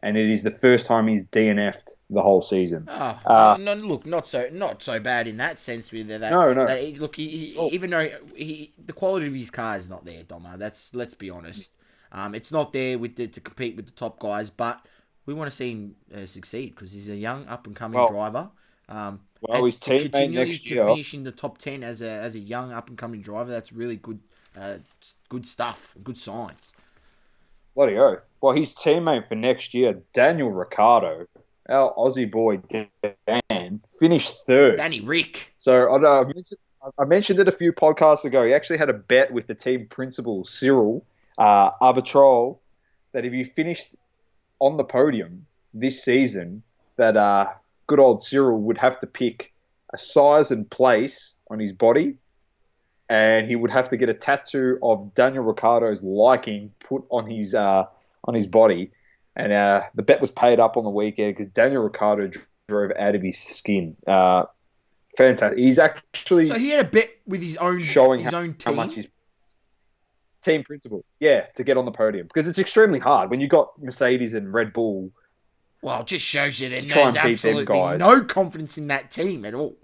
and it is the first time he's DNF'd the whole season. No, look, not so bad in that sense. With that, No. Look, even though the quality of his car is not there, Domma. Let's be honest. It's not there to compete with the top guys, but we want to see him succeed because he's a young up and coming driver. His teammate next year, to finish in the top 10 as a young up and coming driver, that's really good. Good stuff. Good signs. Bloody oath. Well, his teammate for next year, Daniel Ricciardo, our Aussie boy Dan, finished third. Danny Rick. So I mentioned it a few podcasts ago. He actually had a bet with the team principal, Cyril Arbitrol, that if you finished on the podium this season, that good old Cyril would have to pick a size and place on his body, and he would have to get a tattoo of Daniel Ricciardo's liking put on his body. And the bet was paid up on the weekend because Daniel Ricciardo drove out of his skin. Fantastic. He's actually... So he had a bet with his own own team? How much his team principal. Yeah, to get on the podium. Because it's extremely hard when you got Mercedes and Red Bull. Well, it just shows you there's try and beat them absolutely guys. no confidence in that team at all.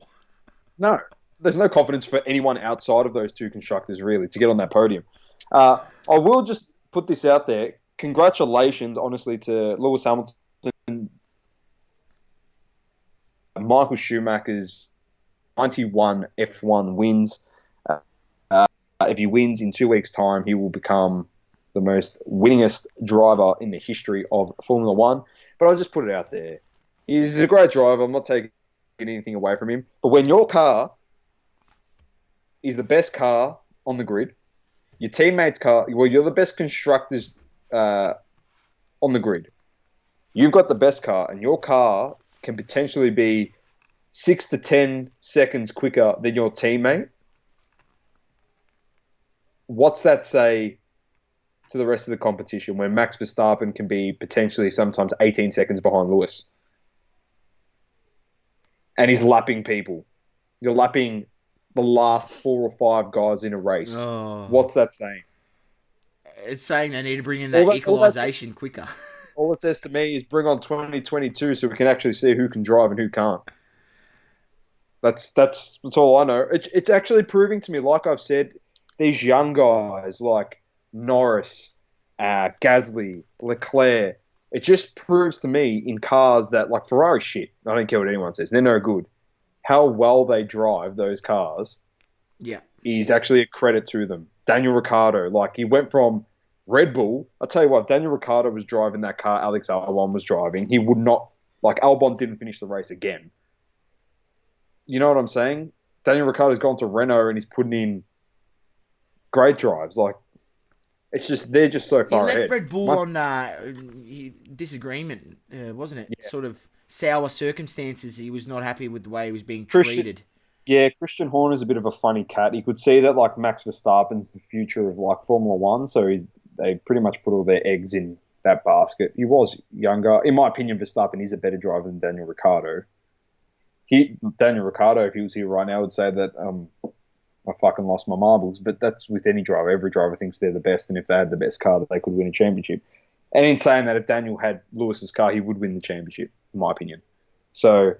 No. There's no confidence for anyone outside of those two constructors, really, to get on that podium. I will just put this out there. Congratulations, honestly, to Lewis Hamilton. Michael Schumacher's 91 F1 wins. If he wins in 2 weeks' time, he will become the most winningest driver in the history of Formula One. But I'll just put it out there. He's a great driver. I'm not taking anything away from him. But when your car is the best car on the grid, your teammate's car, well, you're the best constructors on the grid. You've got the best car, and your car can potentially be 6 to 10 seconds quicker than your teammate. What's that say to the rest of the competition when Max Verstappen can be potentially sometimes 18 seconds behind Lewis? And he's lapping people. You're lapping the last 4 or 5 guys in a race. Oh. What's that saying? It's saying they need to bring in that equalisation quicker. All it says to me is bring on 2022 so we can actually see who can drive and who can't. That's all I know. It's actually proving to me, like I've said, these young guys like Norris, Gasly, Leclerc, it just proves to me in cars that, like Ferrari shit, I don't care what anyone says, they're no good. how well they drive those cars Yeah. is actually a credit to them. Daniel Ricciardo, like he went from Red Bull. I'll tell you what, if Daniel Ricciardo was driving that car Alex Albon was driving, he would not, like Albon didn't finish the race again. You know what I'm saying? Daniel Ricciardo's gone to Renault and he's putting in great drives. Like, it's just, they're just so He far left ahead. Red Bull on disagreement, wasn't it? Yeah. Sort of sour circumstances. He was not happy with the way he was being Christian, treated. yeah, Christian Horner's a bit of a funny cat. He could see that like Max Verstappen's the future of like Formula One, so they pretty much put all their eggs in that basket. He was younger, in my opinion. Verstappen is a better driver than Daniel Ricciardo. Daniel Ricciardo, if he was here right now, would say that I fucking lost my marbles. But that's with any driver. Every driver thinks they're the best, and if they had the best car, that they could win a championship. And in saying that, if Daniel had Lewis's car, he would win the championship, in my opinion. So,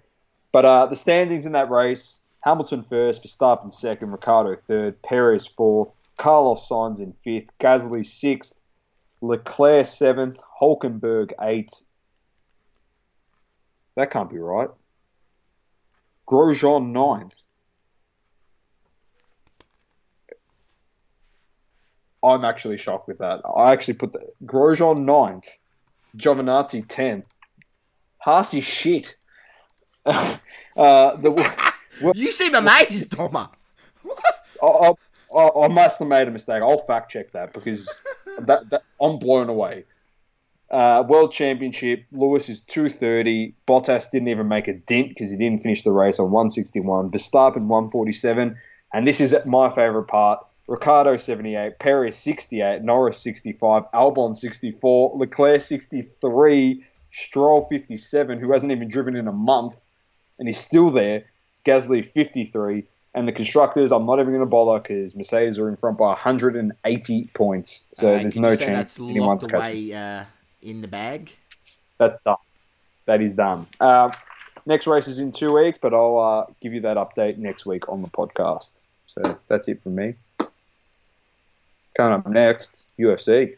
but the standings in that race: Hamilton first, Verstappen second, Ricciardo third, Perez fourth, Carlos Sainz in fifth, Gasly sixth, Leclerc seventh, Hulkenberg eighth. That can't be right. Grosjean ninth. I'm actually shocked with that. I actually put Grosjean ninth, Giovinazzi 10th. Haas is shit. You seem amazed, Domma. I must have made a mistake. I'll fact check that because that I'm blown away. World Championship, Lewis is 230. Bottas didn't even make a dent because he didn't finish the race on 161. Verstappen 147. And this is my favourite part. Ricciardo 78, Perez 68, Norris 65, Albon 64, Leclerc 63, Stroll 57, who hasn't even driven in a month, and he's still there. Gasly 53. And the constructors, I'm not even going to bother because Mercedes are in front by 180 points. So there's no chance that's anyone's locked catching. away in the bag. That's done. That is done. Next race is in 2 weeks, but I'll give you that update next week on the podcast. So that's it from me. Coming up next, UFC.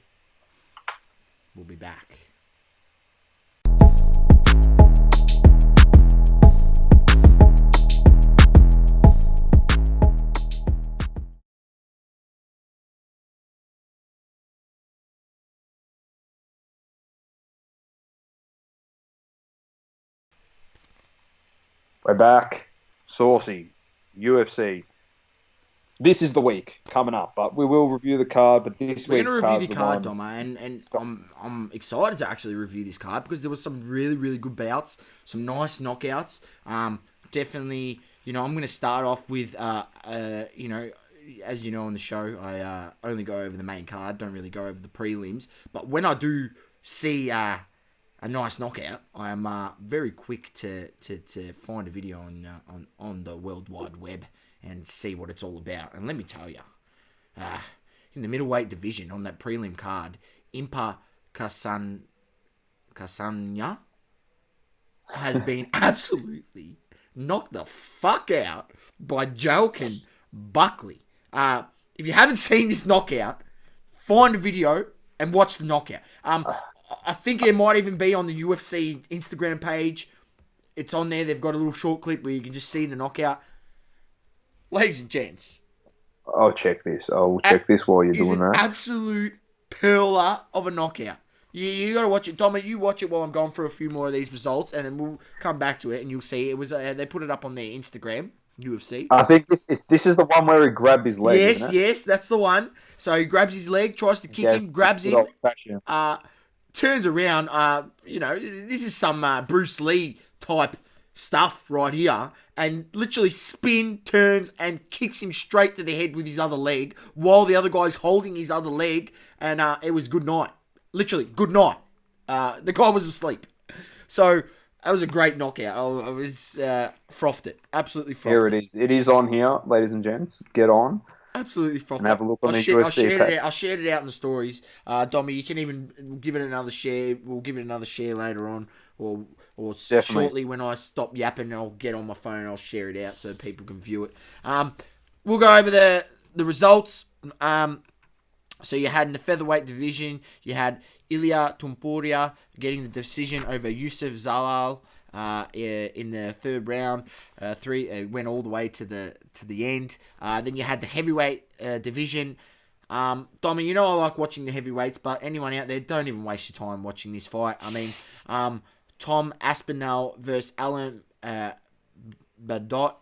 We'll be back. We're back. Saucy. UFC. This is the week coming up, but we will review the card. But this We're week's going to review card's the card, one. Domma, and I'm excited to actually review this card because there was some really, really good bouts, some nice knockouts. Definitely, I'm going to start off with, as you know on the show, I only go over the main card, don't really go over the prelims. But when I do see a nice knockout, I am very quick to find a video on the World Wide Web and see what it's all about. And let me tell you, in the middleweight division on that prelim card, Impa Kasanya has been absolutely knocked the fuck out by Joaquin Buckley. If you haven't seen this knockout, find a video and watch the knockout. I think it might even be on the UFC Instagram page. It's on there. They've got a little short clip where you can just see the knockout. Ladies and gents, I'll check this. I'll check this while you're is doing an that. absolute pearler of a knockout. You got to watch it. Dominic, you watch it while I'm going through a few more of these results, and then we'll come back to it, and you'll see it was. They put it up on their Instagram, UFC. I think this is the one where he grabbed his leg, isn't it? Yes, that's the one. So he grabs his leg, tries to kick him, grabs him, turns around. This is some Bruce Lee type stuff right here, and literally turns and kicks him straight to the head with his other leg while the other guy's holding his other leg, and it was good night. Literally, good night. The guy was asleep. So that was a great knockout. I was frothed it. Absolutely frothed it. Here it is. It is on here, ladies and gents. Get on. Absolutely frothed. And have a look on the I UFC page. I shared it out in the stories. Dommy, you can even give it another share. We'll give it another share later on, or shortly when I stop yapping. I'll get on my phone and I'll share it out so people can view it. We'll go over the results. So you had in the featherweight division, you had Ilia Topuria getting the decision over Yusuf Zalal. in the third round. Went all the way to the end. Then you had the heavyweight division. Domma, you know I like watching the heavyweights, but anyone out there, don't even waste your time watching this fight. I mean, Tom Aspinall versus Alan Badot.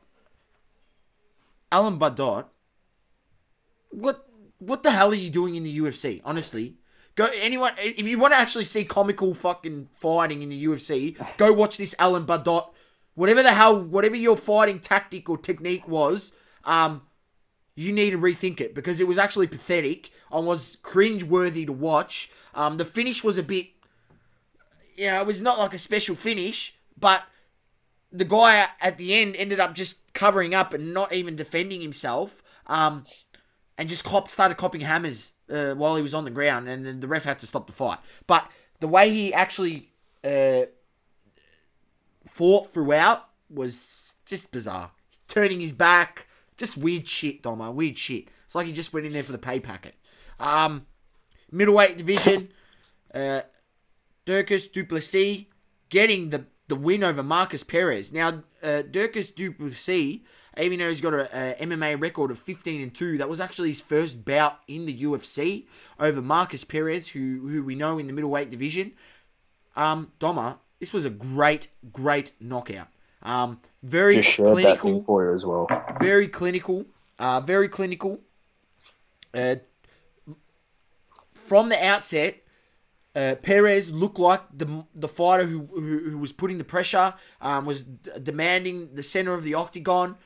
Alan Badot? What the hell are you doing in the UFC? Honestly. If you want to actually see comical fucking fighting in the UFC, go watch this Alan Badot. Whatever your fighting tactic or technique was, you need to rethink it because it was actually pathetic and was cringe-worthy to watch. The finish was a bit, it was not like a special finish, but the guy at the end ended up just covering up and not even defending himself, and just started copping hammers while he was on the ground, and then the ref had to stop the fight. But the way he actually fought throughout was just bizarre. Turning his back, just weird shit, Domma, weird shit. It's like he just went in there for the pay packet. Middleweight division, Dirkus Duplessis getting the win over Marcus Perez. Now, Dirkus Duplessis, even though he's got a MMA record of 15-2, that was actually his first bout in the UFC over Marcus Perez, who we know in the middleweight division. Domma, this was a great knockout. Very Just shared clinical. that thing for you as well. Very clinical. Very clinical. From the outset, Perez looked like the fighter who was putting the pressure, was demanding the center of the octagon.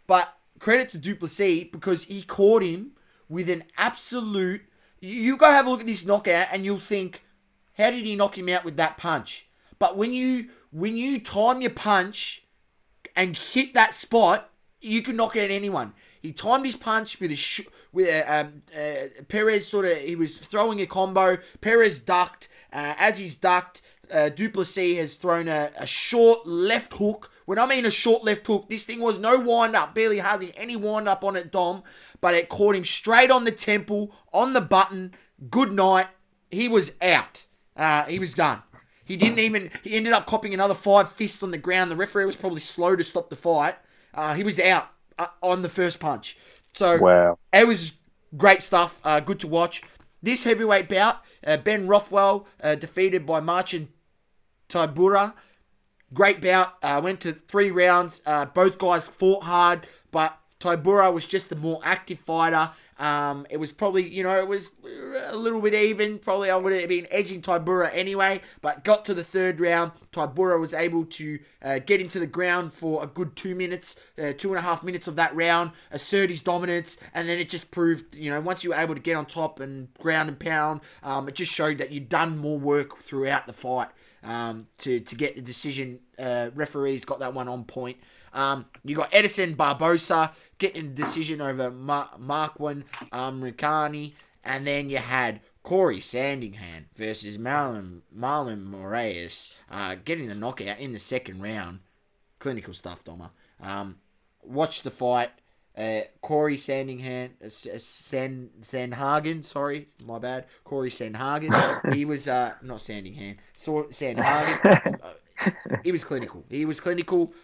But credit to Duplessis because he caught him with an absolute... You go have a look at this knockout and you'll think, how did he knock him out with that punch? But when you time your punch and hit that spot, you can knock out anyone. He timed his punch with Perez he was throwing a combo. Perez ducked. As he's ducked, Duplessis has thrown a short left hook. When I mean a short left hook, this thing was no wind up, hardly any wind up on it, Dom, but it caught him straight on the temple, on the button. Good night. He was out. He was done. He ended up copping another 5 fists on the ground. The referee was probably slow to stop the fight. He was out on the first punch. So, wow. It was great stuff. Good to watch. This heavyweight bout, Ben Rothwell defeated by Marcin Tybura. Great bout. Went to 3 rounds. Both guys fought hard, but Tybura was just the more active fighter. It was probably, it was a little bit even. Probably I would have been edging Tybura anyway, but got to the 3rd round. Tybura was able to get into the ground for a good 2 minutes, 2.5 minutes of that round, assert his dominance, and then it just proved, once you were able to get on top and ground and pound, it just showed that you'd done more work throughout the fight to get the decision. Referees got that one on point. You got Edison Barbosa getting the decision over Marquand Ricani, and then you had Corey Sandingham versus Marlon Moraes getting the knockout in the 2nd round. Clinical stuff, Domma. Watch the fight. Corey Sandingham, Sandhagen, sorry, my bad. Corey Sandhagen. He was not Sandingham. Sandhagen. He was clinical.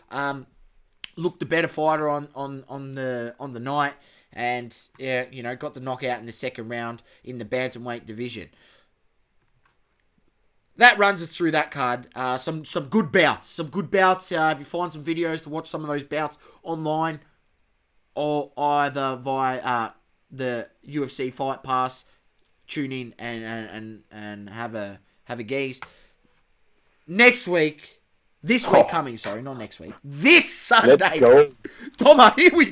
Looked the better fighter on the night, and got the knockout in the 2nd round in the bantamweight division. That runs us through that card. Some good bouts. If you find some videos to watch some of those bouts online, or either via the UFC Fight Pass, tune in and have a gaze. This week coming, not next week. This Sunday. Let's go. Domma, here we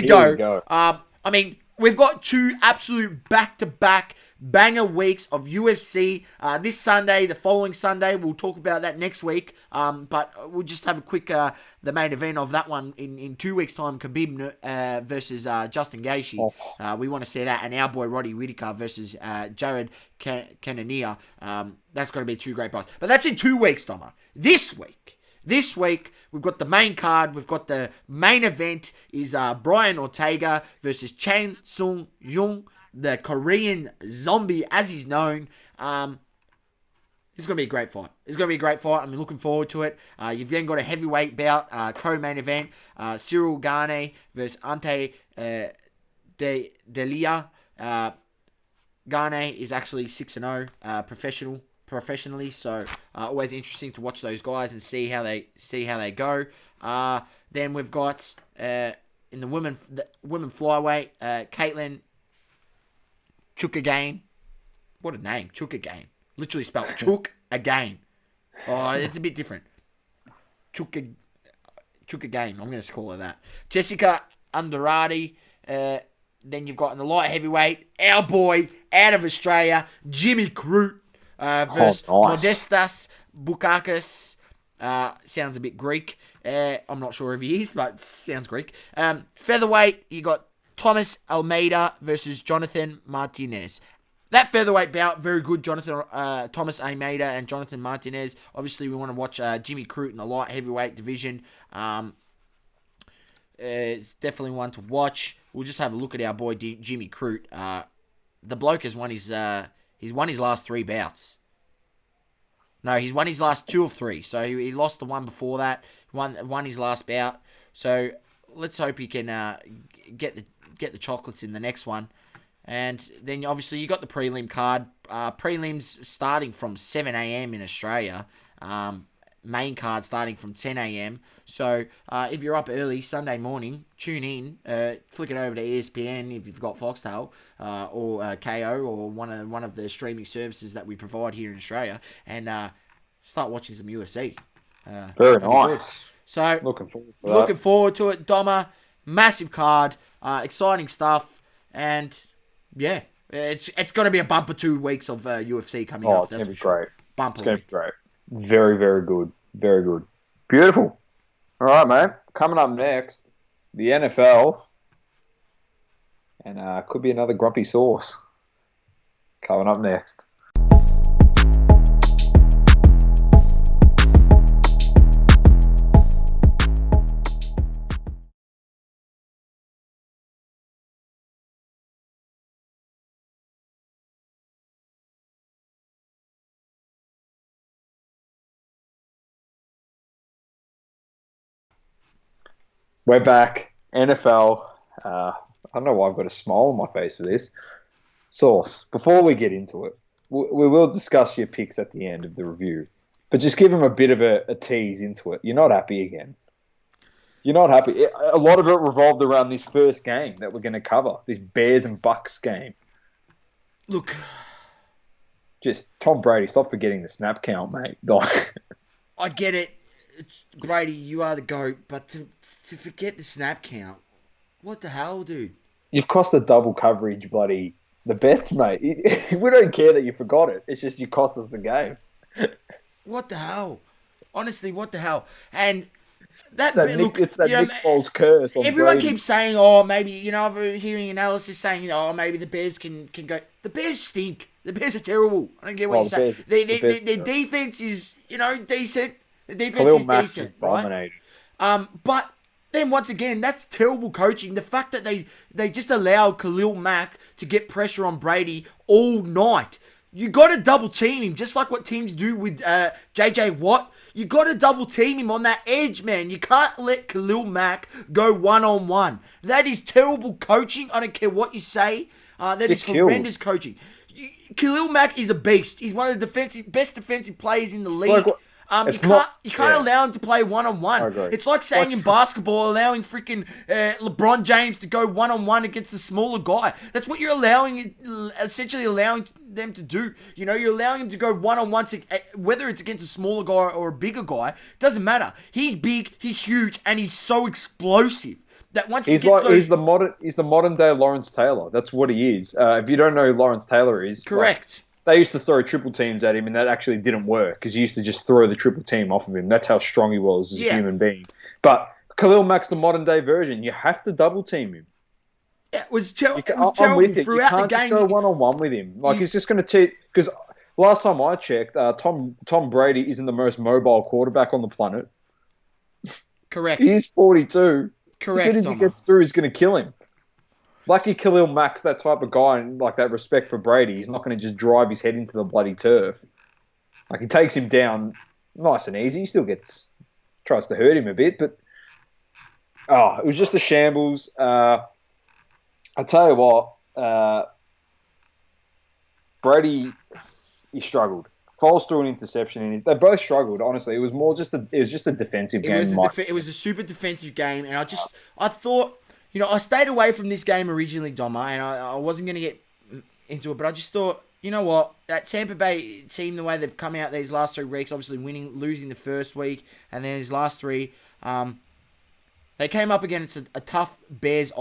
go. I mean, we've got 2 absolute back-to-back banger weeks of UFC. This Sunday, the following Sunday, we'll talk about that next week. But we'll just have a quick, the main event of that one in 2 weeks' time, Khabib versus Justin Gaethje. We want to see that. And our boy Roddy Whittaker versus Jared Cannonier. That's going to be 2 great fights. But that's in 2 weeks, Domma. This week, we've got the main card. We've got the main event is Brian Ortega versus Chan Sung Jung, the Korean zombie, as he's known. It's going to be a great fight. It's going to be a great fight. I'm looking forward to it. You've then got a heavyweight bout, co-main event. Cyril Gane versus Ante Delia. Gane is actually 6-0 professionally, so always interesting to watch those guys and see how they go. Then we've got in the women flyweight, Caitlin Chukagane. What a name, Chukagane. Literally spelled Chook again. Oh, it's a bit different. Chukagane. I'm going to call her that. Jessica Andrade. Then you've got in the light heavyweight, our boy out of Australia, Jimmy Crute versus Modestas Bukakis. Sounds a bit Greek. I'm not sure if he is, but sounds Greek. Featherweight, you got Thomas Almeida versus Jonathan Martinez. That featherweight bout, very good. Thomas Almeida and Jonathan Martinez. Obviously, we want to watch Jimmy Crute in the light heavyweight division. It's definitely one to watch. We'll just have a look at our boy Jimmy Crute. The bloke has won his last 3 bouts. No, he's won his last 2 of 3. So he lost the one before that. Won his last bout. So let's hope he can get the chocolates in the next one. And then obviously you got the prelim card. Prelims starting from 7 a.m. in Australia. Main card starting from 10 a.m. So if you're up early Sunday morning, tune in, flick it over to ESPN if you've got Foxtel or KO or one of the streaming services that we provide here in Australia, and start watching some UFC. Very nice. So looking forward to it. Domma, massive card, exciting stuff, and yeah, it's going to be a bumper 2 weeks of UFC coming up. It's going to be great. Bumper. It's going to be great. Very, very good. Very good. Beautiful. All right, mate. Coming up next, the NFL. And could be another grumpy sauce. Coming up next. We're back. NFL. I don't know why I've got a smile on my face for this. Sauce, before we get into it, we will discuss your picks at the end of the review. But just give them a bit of a tease into it. You're not happy again. You're not happy. A lot of it revolved around this first game that we're going to cover. This Bears and Bucks game. Look. Just Tom Brady, stop forgetting the snap count, mate. I get it. It's Brady, you are the GOAT, but to forget the snap count, what the hell, dude? You've cost the double coverage, bloody the bets, mate. We don't care that you forgot it. It's just you cost us the game. What the hell? Honestly, what the hell? And it's that Nick Foles curse. Everyone keeps saying, "Oh, maybe I'm hearing analysis saying, oh, maybe the Bears can go." The Bears stink. The Bears are terrible. I don't get what you're saying. Their defense is decent. The defense is decent, right? But then once again, that's terrible coaching. The fact that they just allowed Khalil Mack to get pressure on Brady all night. You got to double team him, just like what teams do with J.J. Watt. You got to double team him on that edge, man. You can't let Khalil Mack go one-on-one. That is terrible coaching. I don't care what you say. That is horrendous coaching. Khalil Mack is a beast. He's one of the best defensive players in the league. You can't allow him to play one-on-one. It's like saying in basketball, allowing freaking LeBron James to go one-on-one against the smaller guy. That's what you're essentially allowing them to do. You're allowing him to go one-on-one, whether it's against a smaller guy or a bigger guy. Doesn't matter. He's big, he's huge, and he's so explosive. That once he's the modern day Lawrence Taylor. That's what he is. If you don't know who Lawrence Taylor is, correct. They used to throw triple teams at him, and that actually didn't work because he used to just throw the triple team off of him. That's how strong he was as a human being. But Khalil Mack's the modern day version. You have to double team him. It was terrible throughout the game. You can't go one-on-one with him. He's just going to cheat. Because last time I checked, Tom Brady isn't the most mobile quarterback on the planet. Correct. He's 42. Correct. As soon as he gets through, he's going to kill him. Lucky Khalil Mack's that type of guy and that respect for Brady. He's not going to just drive his head into the bloody turf. Like, he takes him down nice and easy. He still tries to hurt him a bit, but it was just a shambles. I tell you what, Brady, he struggled. Foles threw an interception, and they both struggled. Honestly, it was just a defensive game. It was a super defensive game, and I thought, I stayed away from this game originally, Domma, and I wasn't going to get into it, but I just thought, you know what, that Tampa Bay team, the way they've come out these last 3 weeks, obviously losing the first week, and then these last 3, they came up against a tough Bears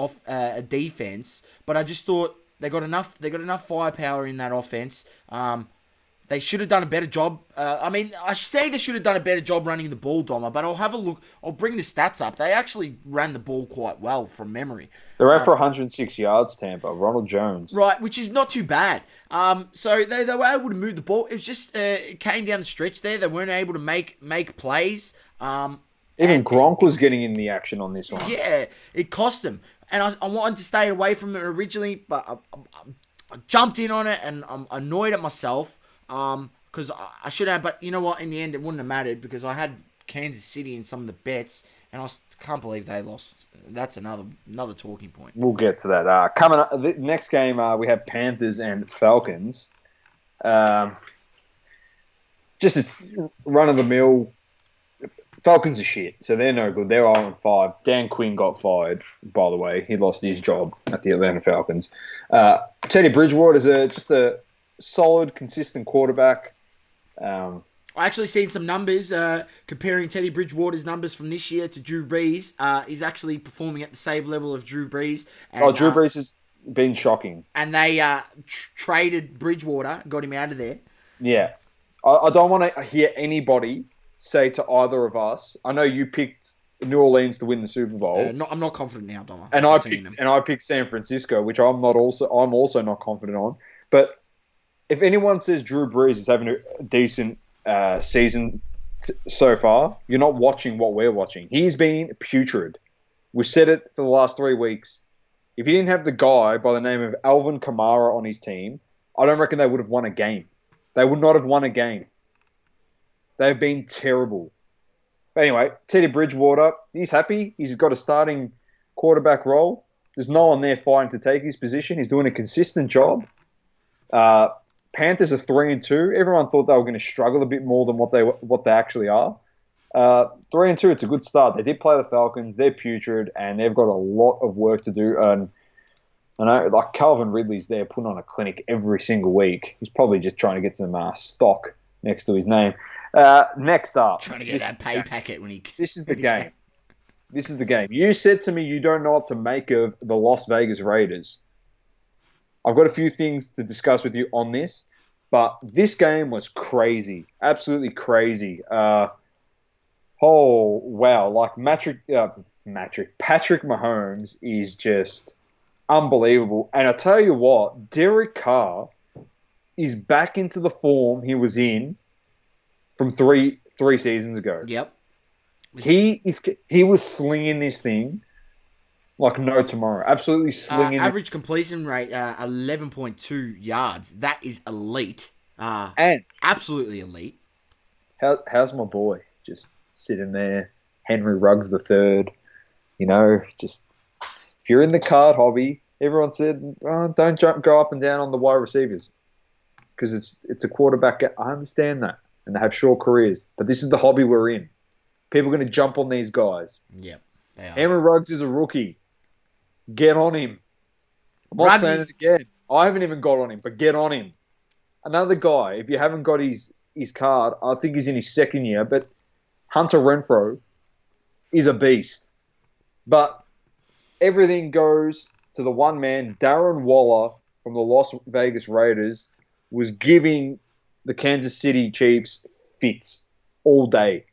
defense, but I just thought they got enough firepower in that offense. They should have done a better job. I say they should have done a better job running the ball, Domma, but I'll have a look. I'll bring the stats up. They actually ran the ball quite well from memory. They ran for 106 yards, Tampa. Ronald Jones. Right, which is not too bad. So they were able to move the ball. It was just it came down the stretch there. They weren't able to make plays. Even Gronk was getting in the action on this one. Yeah, it cost them. And I wanted to stay away from it originally, but I jumped in on it, and I'm annoyed at myself. Because I should have, but you know what? In the end, it wouldn't have mattered because I had Kansas City in some of the bets, and I can't believe they lost. That's another talking point. We'll get to that. Coming up, the next game, we have Panthers and Falcons. Just a run of the mill. Falcons are shit, so they're no good. They're 0-5. Dan Quinn got fired, by the way. He lost his job at the Atlanta Falcons. Teddy Bridgewater is just a solid, consistent quarterback. I actually seen some numbers comparing Teddy Bridgewater's numbers from this year to Drew Brees. He's actually performing at the same level of Drew Brees. And, Drew Brees has been shocking. And they traded Bridgewater, got him out of there. Yeah. I don't want to hear anybody say to either of us, I know you picked New Orleans to win the Super Bowl. I'm not confident now, Domma. And I picked San Francisco, which I'm also not confident on. But if anyone says Drew Brees is having a decent season so far, you're not watching what we're watching. He's been putrid. We've said it for the last 3 weeks. If he didn't have the guy by the name of Alvin Kamara on his team, I don't reckon they would have won a game. They would not have won a game. They've been terrible. But anyway, Teddy Bridgewater, he's happy. He's got a starting quarterback role. There's no one there fighting to take his position. He's doing a consistent job. Panthers are 3-2. Everyone thought they were going to struggle a bit more than what they actually are. 3-2, it's a good start. They did play the Falcons. They're putrid, and they've got a lot of work to do. And I know, like Calvin Ridley's there putting on a clinic every single week. He's probably just trying to get some stock next to his name. Next up. Trying to get that pay packet when he... This is the game. This is the game. You said to me you don't know what to make of the Las Vegas Raiders. I've got a few things to discuss with you on this, but this game was crazy. Absolutely crazy. Oh, wow. Like, Patrick Mahomes is just unbelievable. And I tell you what, Derek Carr is back into the form he was in from three seasons ago. Yep. He was slinging this thing like no tomorrow. Absolutely slinging. Average completion rate, 11.2 yards. That is elite. And absolutely elite. How's my boy? Just sitting there. Henry Ruggs III. You know, just if you're in the card hobby, everyone said, don't go up and down on the wide receivers because it's a quarterback. I understand that. And they have short careers. But this is the hobby we're in. People are going to jump on these guys. Yep, they are. Henry Ruggs is a rookie. Get on him. I'm not saying it again. I haven't even got on him, but get on him. Another guy, if you haven't got his card, I think he's in his second year, but Hunter Renfrow is a beast. But everything goes to the one man, Darren Waller from the Las Vegas Raiders, was giving the Kansas City Chiefs fits all day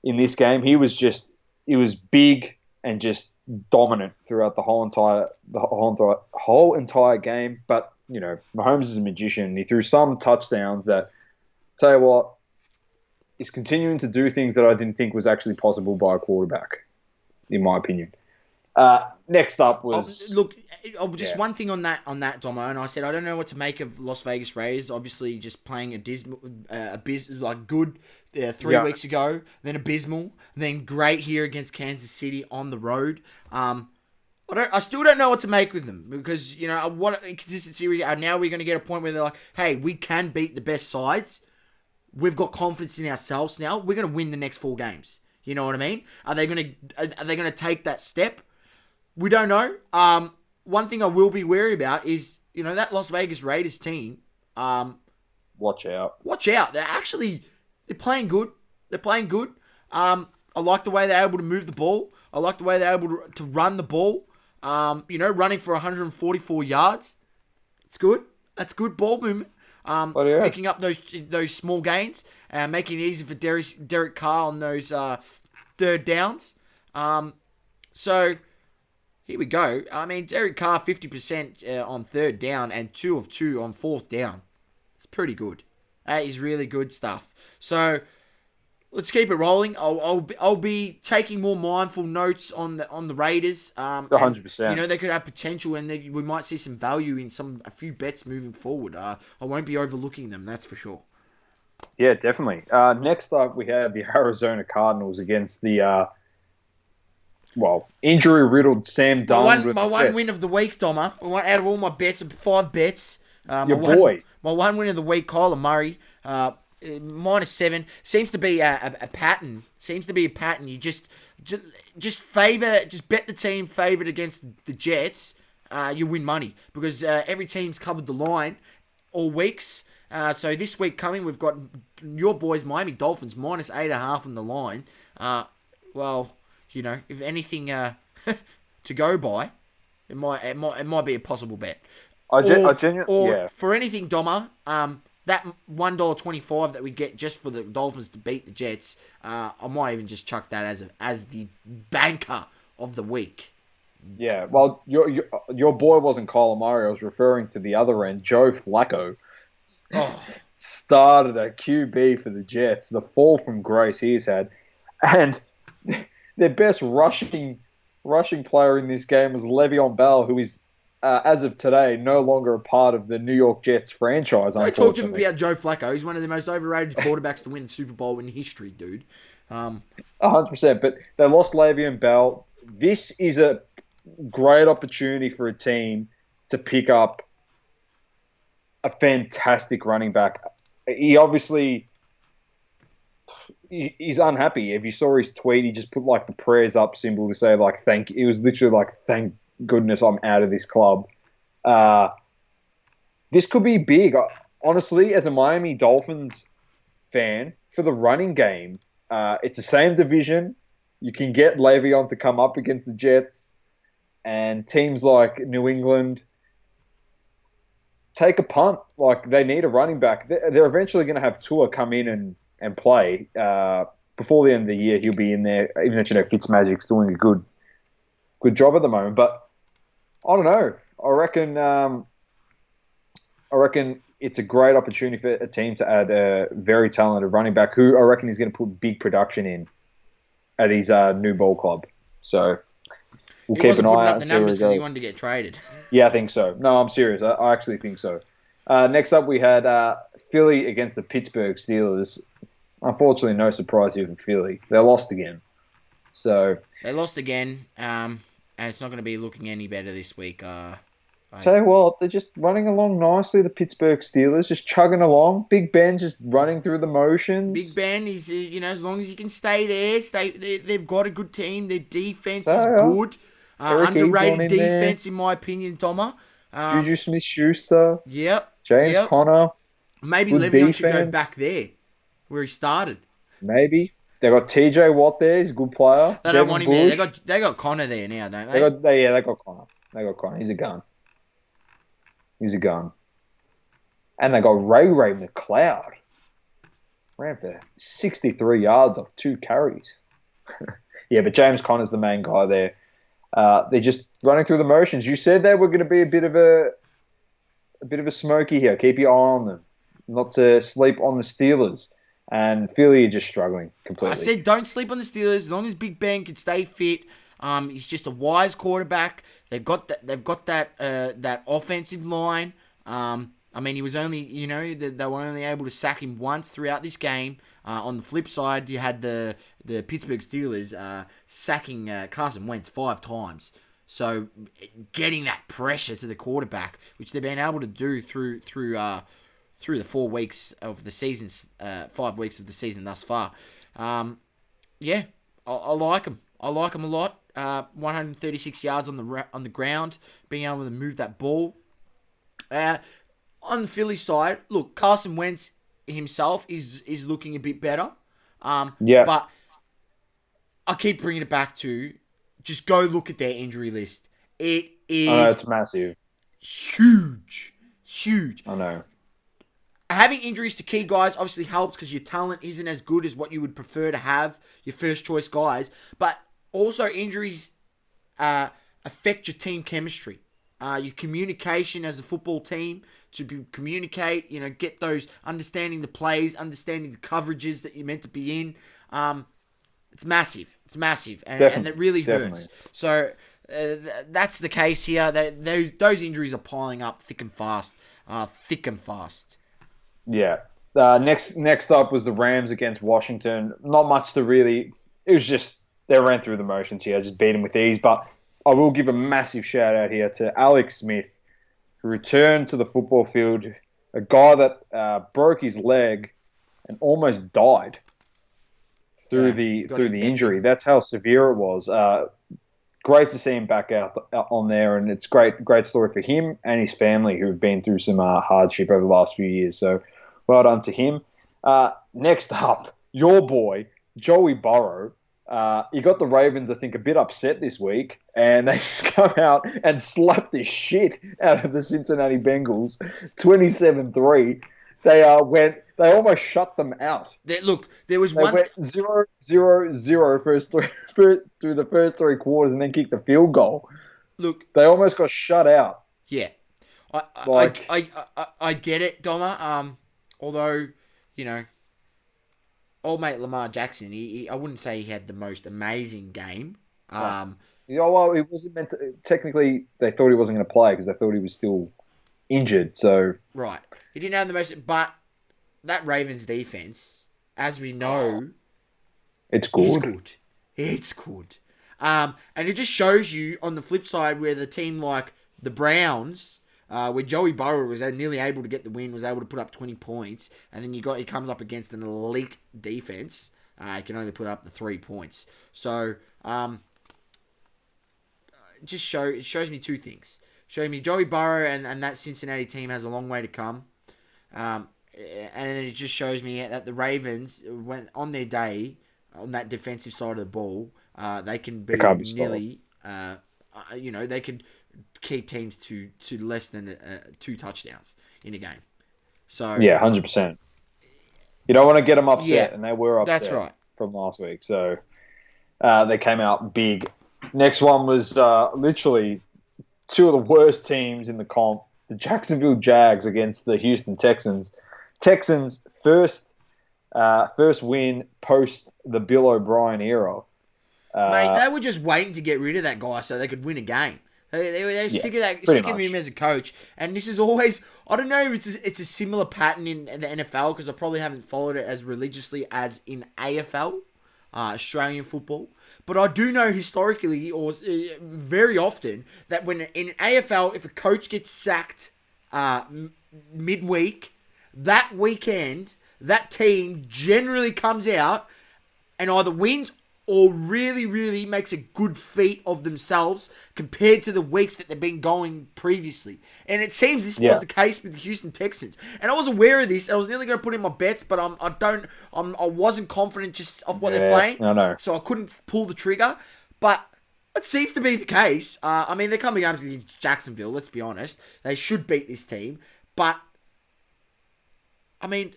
in this game. He was big and just dominant throughout the whole entire game. But you know, Mahomes is a magician. He threw some touchdowns that, tell you what, he's continuing to do things that I didn't think was actually possible by a quarterback, in my opinion. Next up was Just one thing on that, Dommo, and I said I don't know what to make of Las Vegas Raiders. Obviously, just playing good 3 weeks ago, then abysmal, then great here against Kansas City on the road. I still don't know what to make with them because what inconsistency we are now. We're going to get a point where they're like, hey, we can beat the best sides. We've got confidence in ourselves now. We're going to win the next 4 games. You know what I mean? Are they going to take that step? We don't know. One thing I will be wary about is, that Las Vegas Raiders team. Watch out. Watch out. They're playing good. I like the way they're able to move the ball. I like the way they're able to run the ball. Running for 144 yards. It's good. That's good ball movement. Picking up those small gains, making it easy for Derek Carr on those third downs. So here we go. I mean, Derek Carr 50% on third down and 2 of 2 on fourth down. It's pretty good. That is really good stuff. So let's keep it rolling. I'll be taking more mindful notes on the Raiders. 100%. They could have potential, and we might see some value in a few bets moving forward. I won't be overlooking them. That's for sure. Yeah, definitely. Next up, we have the Arizona Cardinals against the injury-riddled Sam Darnold. My one win of the week, Domma. Out of all my bets, 5 bets. Your boy. My one win of the week, Kyler Murray. -7 seems to be a pattern. You just bet the team favored against the Jets. You win money because every team's covered the line all weeks. So this week coming, we've got your boys, Miami Dolphins, -8.5 on the line. If anything to go by, it might be a possible bet. For anything, Domma, that $1.25 that we get just for the Dolphins to beat the Jets, I might even just chuck that as the banker of the week. Yeah, well, your boy wasn't Kyler Murray. I was referring to the other end, Joe Flacco. Started a QB for the Jets. The fall from grace he's had, and their best rushing player in this game was Le'Veon Bell, who is, as of today, no longer a part of the New York Jets franchise. I talked to him about Joe Flacco. He's one of the most overrated quarterbacks to win the Super Bowl in history, dude. 100%. But they lost Le'Veon Bell. This is a great opportunity for a team to pick up a fantastic running back. He obviously... He's unhappy. If you saw his tweet, he just put the prayers up symbol to say thank you. It was literally thank goodness I'm out of this club. This could be big. Honestly, as a Miami Dolphins fan, for the running game, it's the same division. You can get Le'Veon to come up against the Jets, and teams like New England take a punt. They need a running back. They're eventually going to have Tua come in and play. Before the end of the year, he'll be in there, even though Fitzmagic's doing a good job at the moment. But I don't know. I reckon it's a great opportunity for a team to add a very talented running back who I reckon is going to put big production in at his new ball club. So we'll keep an eye out and see where he goes. He wanted to get traded. Yeah, I think so. No, I'm serious. I actually think so. Next up, we had Philly against the Pittsburgh Steelers. Unfortunately, no surprise here from Philly. They lost again. So they lost again, and it's not going to be looking any better this week. Tell you what, they're just running along nicely, the Pittsburgh Steelers, just chugging along. Big Ben's just running through the motions. Big Ben is, as long as you can stay there, they've got a good team. Their defense is good. Underrated defense, in my opinion, Domma. Juju Smith-Schuster. Yep. James Conner. Maybe Le'Veon should go back there, where he started. Maybe. They got TJ Watt there. He's a good player. They don't want him there. They got Conner there now, don't they? They got Conner. They got Conner. He's a gun. And they got Ray McLeod. Ran for 63 yards off 2 carries. Yeah, but James Conner's the main guy there. They're just running through the motions. You said they were going to be a bit of a Smokey here. Keep your eye on them. Not to sleep on the Steelers. And Philly are just struggling completely. I said don't sleep on the Steelers. As long as Big Ben can stay fit, He's just a wise quarterback. They've got that offensive line. I mean, he was only, they were only able to sack him once throughout this game. On the flip side, you had the Pittsburgh Steelers sacking Carson Wentz 5 times. So getting that pressure to the quarterback, which they've been able to do through the 4 weeks of the season, 5 weeks of the season thus far. Yeah, I like him. I like him a lot. 136 yards on the ground, being able to move that ball. On the Philly side, look, Carson Wentz himself is looking a bit better. But I keep bringing it back to just go look at their injury list. It is it's massive. Huge. I know. Having injuries to key guys obviously helps because your talent isn't as good as what you would prefer to have, your first choice guys. But also injuries affect your team chemistry. Your communication as a football team to communicate, get those, understanding the plays, understanding the coverages that you're meant to be in. It's massive. And it really hurts. So that's the case here. Those injuries are piling up thick and fast. Yeah. Next up was the Rams against Washington. Not much to really... It was just... They ran through the motions here. Just beat them with ease. But I will give a massive shout out here to Alex Smith, who returned to the football field. A guy that broke his leg and almost died through the injury. That's how severe it was. Great to see him back out on there, and it's great story for him and his family who have been through some hardship over the last few years. So well done to him. Next up, your boy Joey Burrow. He got the Ravens, I think, a bit upset this week, and they just come out and slapped the shit out of the Cincinnati Bengals, 27-3. They almost shut them out. They went 0-0-0 through the first 3 quarters and then kicked the field goal. Look, they almost got shut out. Yeah, I get it, Domma. Although, old mate Lamar Jackson, I wouldn't say he had the most amazing game. Well, it wasn't meant to. Technically, they thought he wasn't going to play because they thought he was still injured. So right, he didn't have the most. But that Ravens defense, as we know, it's good. It's good. And it just shows you on the flip side where the team like the Browns, where Joey Burrow was nearly able to get the win, was able to put up 20 points, and then he comes up against an elite defense. He can only put up the 3 points. So it shows me 2 things. Show me Joey Burrow and that Cincinnati team has a long way to come. And then it just shows me that the Ravens, when on their day, on that defensive side of the ball, they can be nearly, they could keep teams to less than 2 touchdowns in a game. So yeah, 100%. You don't want to get them upset, and they were upset. That's right. From last week. So they came out big. Next one was literally 2 of the worst teams in the comp. The Jacksonville Jags against the Houston Texans. Texans first win post the Bill O'Brien era. Mate, they were just waiting to get rid of that guy so they could win a game. They were sick of him as a coach. And this is always, I don't know if it's a similar pattern in the NFL because I probably haven't followed it as religiously as in AFL, Australian football. But I do know historically or very often that when in AFL, if a coach gets sacked midweek, that weekend, that team generally comes out and either wins or really, really makes a good feat of themselves compared to the weeks that they've been going previously. And it seems this was the case with the Houston Texans. And I was aware of this. I was nearly going to put in my bets, but I wasn't confident just of what they're playing. No. So I couldn't pull the trigger. But it seems to be the case. I mean, they're coming up to Jacksonville, let's be honest. They should beat this team. But, I mean,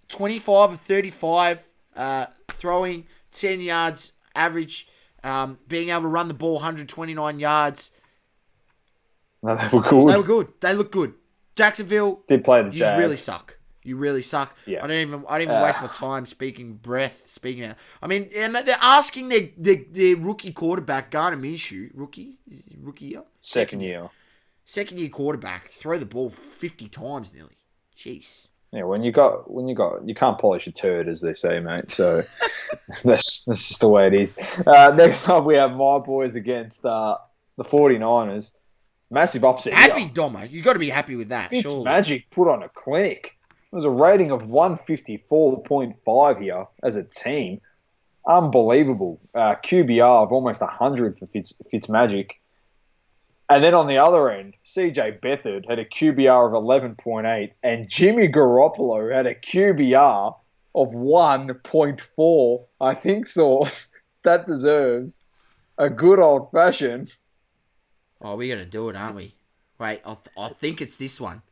25 of 35, throwing 10 yards average, being able to run the ball 129 yards. No, they were good. They looked good. Jacksonville did play the Jags. really suck. You really suck. Yeah. I didn't even waste my time speaking out. I mean, and they're asking their rookie quarterback, Gardner Minshew, rookie year? Second year. Second year quarterback, throw the ball 50 times nearly. Jeez. Yeah, when you can't polish a turd, as they say, mate. So that's just the way it is. Next up, we have my boys against the 49ers. Massive upset Happy, here. Domma. You got to be happy with that, Fitz surely. Magic put on a clinic. It was a rating of 154.5 here as a team. Unbelievable. QBR of almost 100 for Fitz Magic. And then on the other end, CJ Beathard had a QBR of 11.8, and Jimmy Garoppolo had a QBR of 1.4. I think, Sauce, that deserves a good old-fashioned. Oh, we're going to do it, aren't we? Wait, I think it's this one.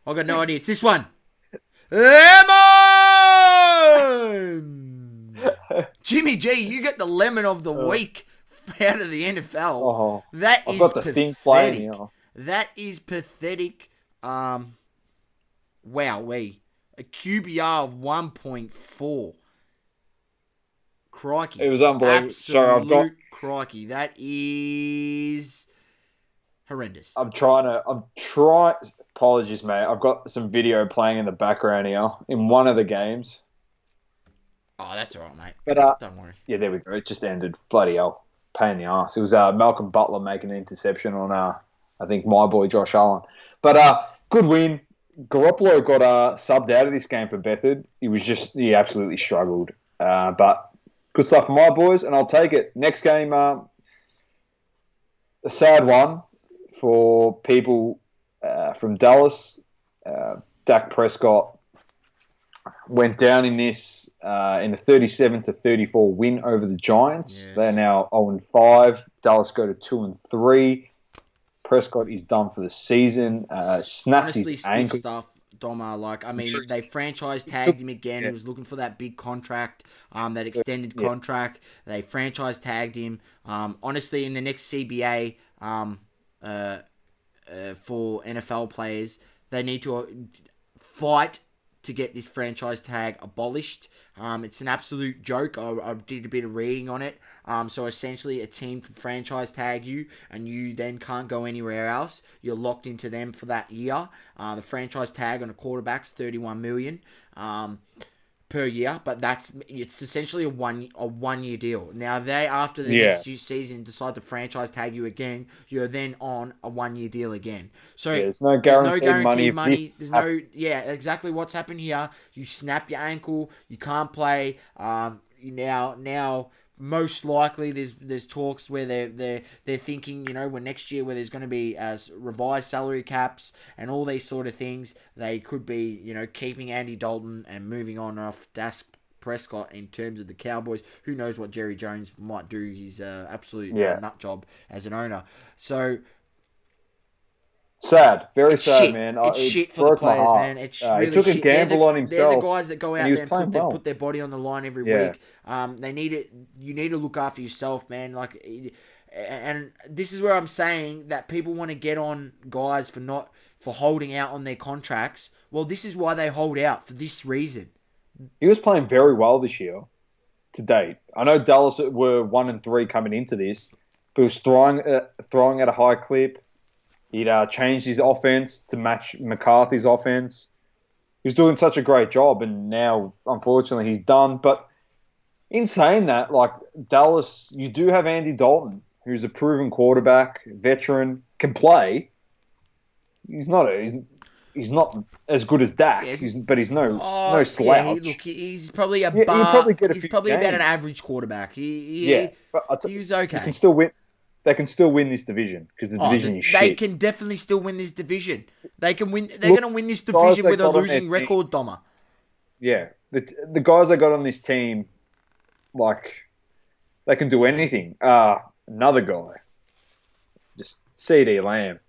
I've got no idea. It's this one. Lemon! Jimmy G, you get the lemon of the week out of the NFL. Oh, That I've is got the thing playing pathetic. here. That is pathetic. Wowee. A QBR of 1.4. Crikey. It was unbelievable. Absolute crikey. That is horrendous. I'm trying. Apologies, mate. I've got some video playing in the background here in one of the games. Oh, that's all right, mate. But don't worry. Yeah, there we go. It just ended. Bloody hell. Pain in the ass. It was Malcolm Butler making an interception on, I think, my boy Josh Allen. But good win. Garoppolo got subbed out of this game for Beathard. He absolutely struggled. But good stuff for my boys, and I'll take it. Next game, a sad one for people from Dallas. Dak Prescott went down in this in a 37-34 win over the Giants. Yes. They're now 0-5. Dallas go to 2-3. Prescott is done for the season. Snapped Honestly, his stiff ankle. stuff, Domma. They franchise tagged him again. Yeah. He was looking for that big contract, that extended contract. They franchise tagged him. Honestly, in the next CBA for NFL players, they need to fight to get this franchise tag abolished. It's an absolute joke. I did a bit of reading on it. So essentially, a team can franchise tag you, and you then can't go anywhere else. You're locked into them for that year. The franchise tag on a quarterback's $31 million per year, but it's essentially a 1 year deal. Now, they after the next season decide to franchise tag you again, you're then on a 1 year deal again. So there's no guaranteed money. There's no exactly what's happened here. You snap your ankle, you can't play. Now most likely there's talks where they're thinking, when next year where there's going to be revised salary caps and all these sort of things, they could be keeping Andy Dalton and moving on off Dak Prescott in terms of the Cowboys. Who knows what Jerry Jones might do? He's absolute nut job as an owner. So sad, very sad, shit. man. It's shit for the players, man. It's really he took shit. a gamble on himself. They're the guys that go out there and put their body on the line every week. They need it. You need to look after yourself, man. And this is where I'm saying that people want to get on guys for holding out on their contracts. Well, this is why they hold out, for this reason. He was playing very well this year, to date. I know Dallas were 1-3 coming into this, but he was throwing at a high clip. He'd changed his offense to match McCarthy's offense. He was doing such a great job, and now, unfortunately, he's done. But in saying that, Dallas, you do have Andy Dalton, who's a proven quarterback, veteran, can play. He's not as good as Dak, but he's no slouch. He's probably he's probably about an average quarterback. He's okay. You can still win. They can still win this division because the division is shit. They can definitely still win this division. They can win. They're going to win this division with a losing record, Domma. Yeah, the guys they got on this team, they can do anything. Another guy, just CD Lamb.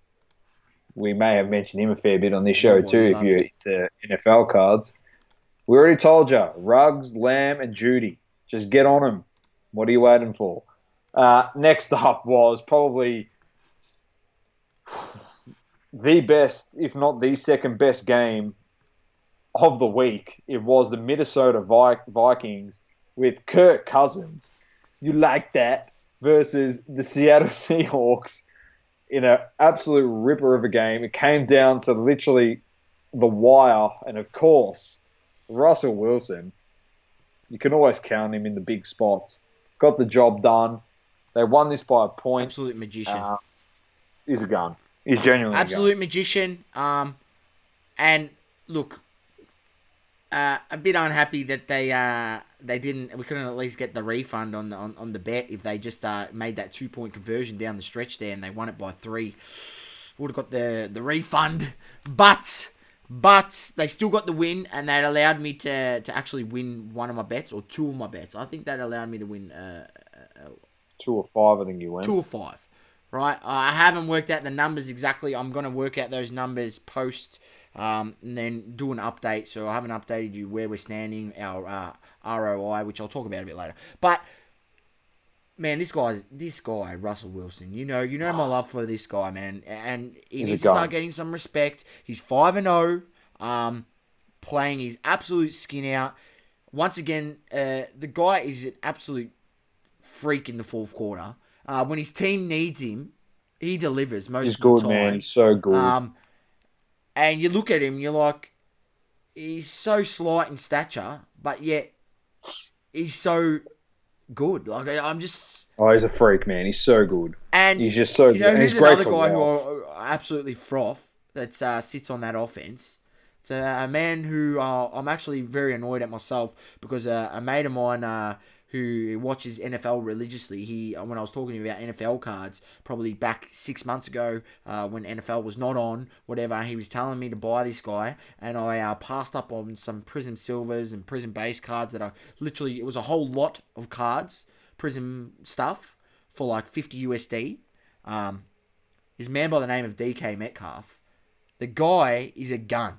We may have mentioned him a fair bit on this show too, if you're into NFL cards. We already told you, Ruggs, Lamb, and Judy. Just get on them. What are you waiting for? Next up was probably the best, if not the second best game of the week, it was the Minnesota Vikings with Kirk Cousins. You like that versus the Seattle Seahawks in an absolute ripper of a game. It came down to literally the wire, and of course, Russell Wilson. You can always count him in the big spots. Got the job done. They won this by a point. Absolute magician. He's a gun. He's genuinely Absolute magician. And look, a bit unhappy that they didn't. We couldn't at least get the refund on the bet if they just made that 2-point conversion down the stretch there and they won it by 3. Would have got the refund, but they still got the win, and that allowed me to actually win one of my bets or 2 of my bets. I think that allowed me to win 2 or 5. I think you went 2 or 5. Right, I haven't worked out the numbers exactly. I'm gonna work out those numbers post. And then do an update. So I haven't updated you where we're standing, our ROI, which I'll talk about a bit later. But man, this guy, Russell Wilson. You know my love for this guy, man, and he needs to start getting some respect. He's 5-0, playing his absolute skin out. Once again, the guy is an absolute freak in the fourth quarter. When his team needs him, he delivers most of the time. He's good, man. He's so good. And you look at him, you're like, he's so slight in stature, but yet he's so good. Like, I'm just... Oh, he's a freak, man. He's so good. And he's just so good. And he's another great guy to who watch. I absolutely froth that sits on that offense. It's a man who I'm actually very annoyed at myself because a mate of mine who watches NFL religiously, when I was talking to him about NFL cards, probably back 6 months ago when NFL was not on, whatever, he was telling me to buy this guy, and I passed up on some Prism Silvers and Prism Base cards that it was a whole lot of cards, Prism stuff, for like 50 USD. This man by the name of DK Metcalf, the guy is a gun.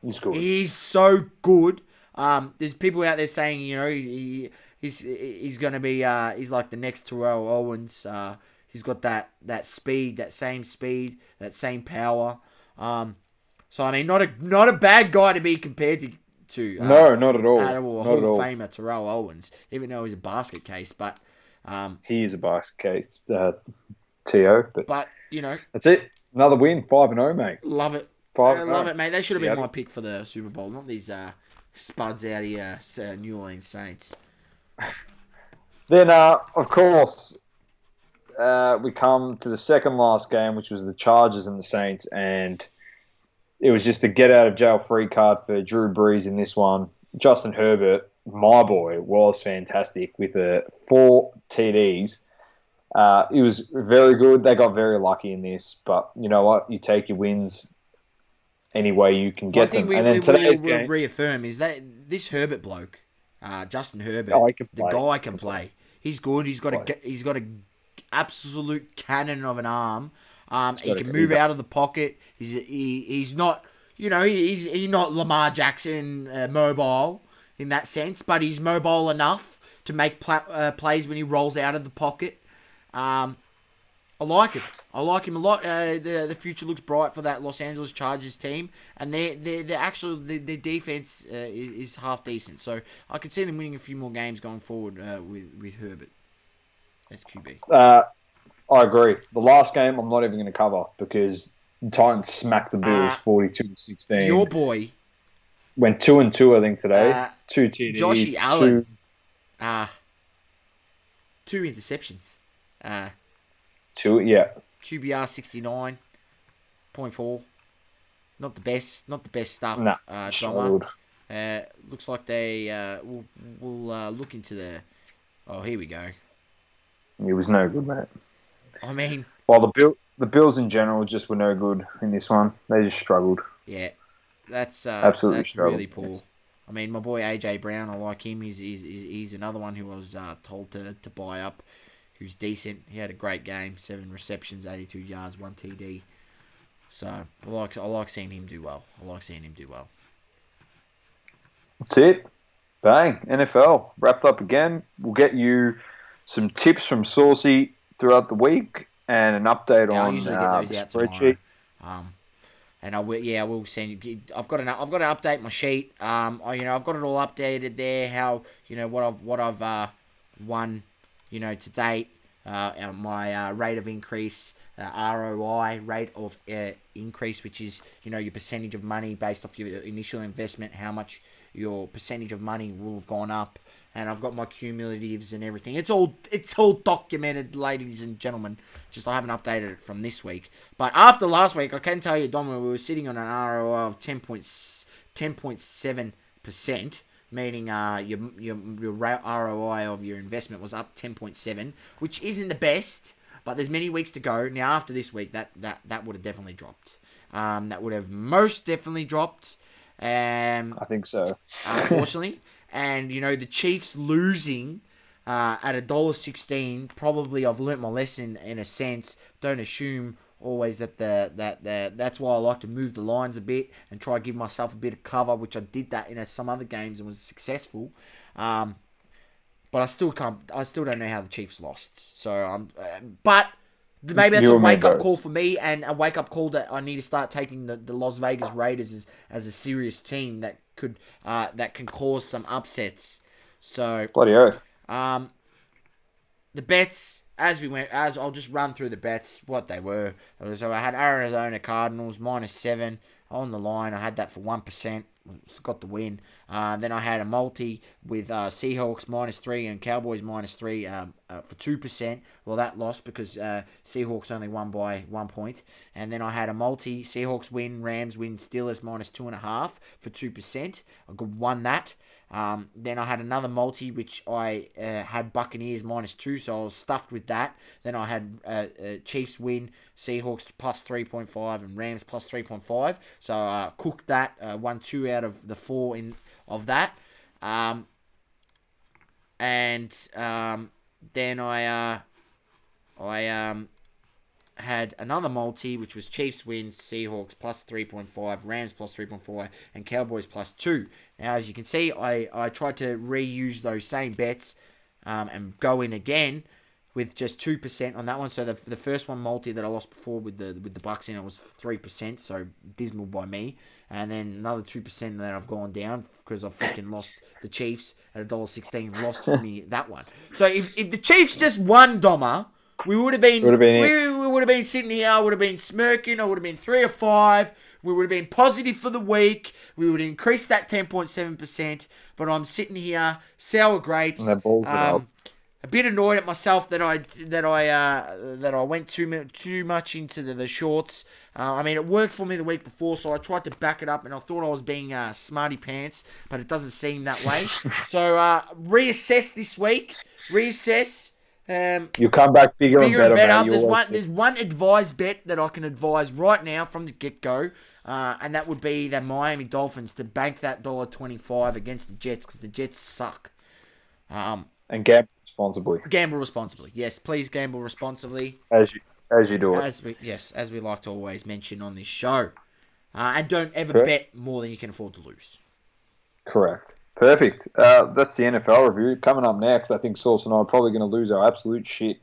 He's good. He's so good. There's people out there saying, he's going to be, he's like the next Terrell Owens. He's got that speed, that same power. So I mean, not a bad guy to be compared to. No, not at all. Not at all. Hall of Famer Terrell Owens, even though he's a basket case, but he is a basket case, To. But that's it. Another win, 5-0, mate. Love it. I love it, mate. They should have been my pick for the Super Bowl, not these spuds out here, New Orleans Saints. Then, of course, we come to the second last game, which was the Chargers and the Saints, and it was just a get-out-of-jail-free card for Drew Brees in this one. Justin Herbert, my boy, was fantastic with 4 TDs. It was very good. They got very lucky in this, but you know what? You take your wins any way you can get them. And then today's game, reaffirm is that this Herbert bloke, Justin Herbert, the guy can play. He's good. He's got a absolute cannon of an arm. He can move out of the pocket. He's not he's not Lamar Jackson mobile in that sense, but he's mobile enough to make plays when he rolls out of the pocket. I like him. I like him a lot. The future looks bright for that Los Angeles Chargers team, and their defense is half decent. So I could see them winning a few more games going forward with Herbert as QB. I agree. The last game I'm not even going to cover because the Titans smacked the Bills 42-16. Your boy went 2-2, I think, today. 2 TDs. Joshy Allen. 2 interceptions. 2, yeah. QBR 69.4. Not the best stuff. No, Domma. Looks like they will look into the. Oh, here we go. It was no good, mate. I mean, well, the Bills in general just were no good in this one. They just struggled. Yeah, that's absolutely that's struggled. Really poor. I mean, my boy AJ Brown, I like him. He's another one who I was told to buy up. Who's decent. He had a great game. 7 receptions, 82 yards, 1 TD. So I like seeing him do well. That's it. Bang. NFL. Wrapped up again. We'll get you some tips from Saucy throughout the week and an update on I'll usually get those the out spreadsheet. tomorrow. And I will send you. I've got to update my sheet. I've got it all updated there. How what I've won, to date. My rate of increase, ROI rate of increase, which is your percentage of money based off your initial investment, how much your percentage of money will have gone up. And I've got my cumulatives and everything. It's all documented, ladies and gentlemen. Just I haven't updated it from this week. But after last week, I can tell you, Domma, we were sitting on an ROI of 10.7%, meaning your ROI of your investment was up 10.7, which isn't the best. But there's many weeks to go. Now after this week, that would have definitely dropped. That would have most definitely dropped. I think so. Unfortunately. And, the Chiefs losing at $1.16, probably I've learnt my lesson in a sense. Don't assume always that that's why I like to move the lines a bit and try to give myself a bit of cover, which I did that in some other games and was successful. But I still don't know how the Chiefs lost. So but maybe that's a wake-up call for me, and a wake-up call that I need to start taking the Las Vegas Raiders as a serious team that can cause some upsets. So Bloody oath. The bets, as I'll just run through the bets, what they were. So I had Arizona Cardinals -7 on the line. I had that for 1%. Got the win. Then I had a multi with Seahawks -3 and Cowboys -3 for 2%. Well, that lost because Seahawks only won by 1 point. And then I had a multi Seahawks win, Rams win, Steelers -2.5 for 2%. I won that. Then I had another multi which I had Buccaneers -2, so I was stuffed with that. Then I had Chiefs win, Seahawks +3.5 and Rams +3.5. So I cooked that, won 2 out of the 4 of that. Then I had another multi, which was Chiefs win, Seahawks +3.5, Rams +3.5, and Cowboys +2. Now, as you can see, I tried to reuse those same bets and go in again with just 2% on that one. So the first one multi that I lost before with the Bucks in it was 3%, so dismal by me. And then another 2% that I've gone down because I freaking lost the Chiefs at $1.16, lost for me that one. So if the Chiefs just won, Domma, we would have been sitting here. I would have been smirking. I would have been 3 or 5. We would have been positive for the week. We would increase that 10.7%. But I'm sitting here, sour grapes. And that balls it up. A bit annoyed at myself that I went too much into the shorts. It worked for me the week before, so I tried to back it up, and I thought I was being smarty pants, but it doesn't seem that way. So reassess this week. Reassess. You come back bigger and better, mate. There's one advised bet that I can advise right now from the get-go, and that would be the Miami Dolphins to bank that $1.25 against the Jets, because the Jets suck. And gamble responsibly. Gamble responsibly. Yes, please gamble responsibly. As you do it. As we like to always mention on this show. And don't ever bet more than you can afford to lose. Correct. Perfect. That's the NFL review. Coming up next, I think Sauce and I are probably going to lose our absolute shit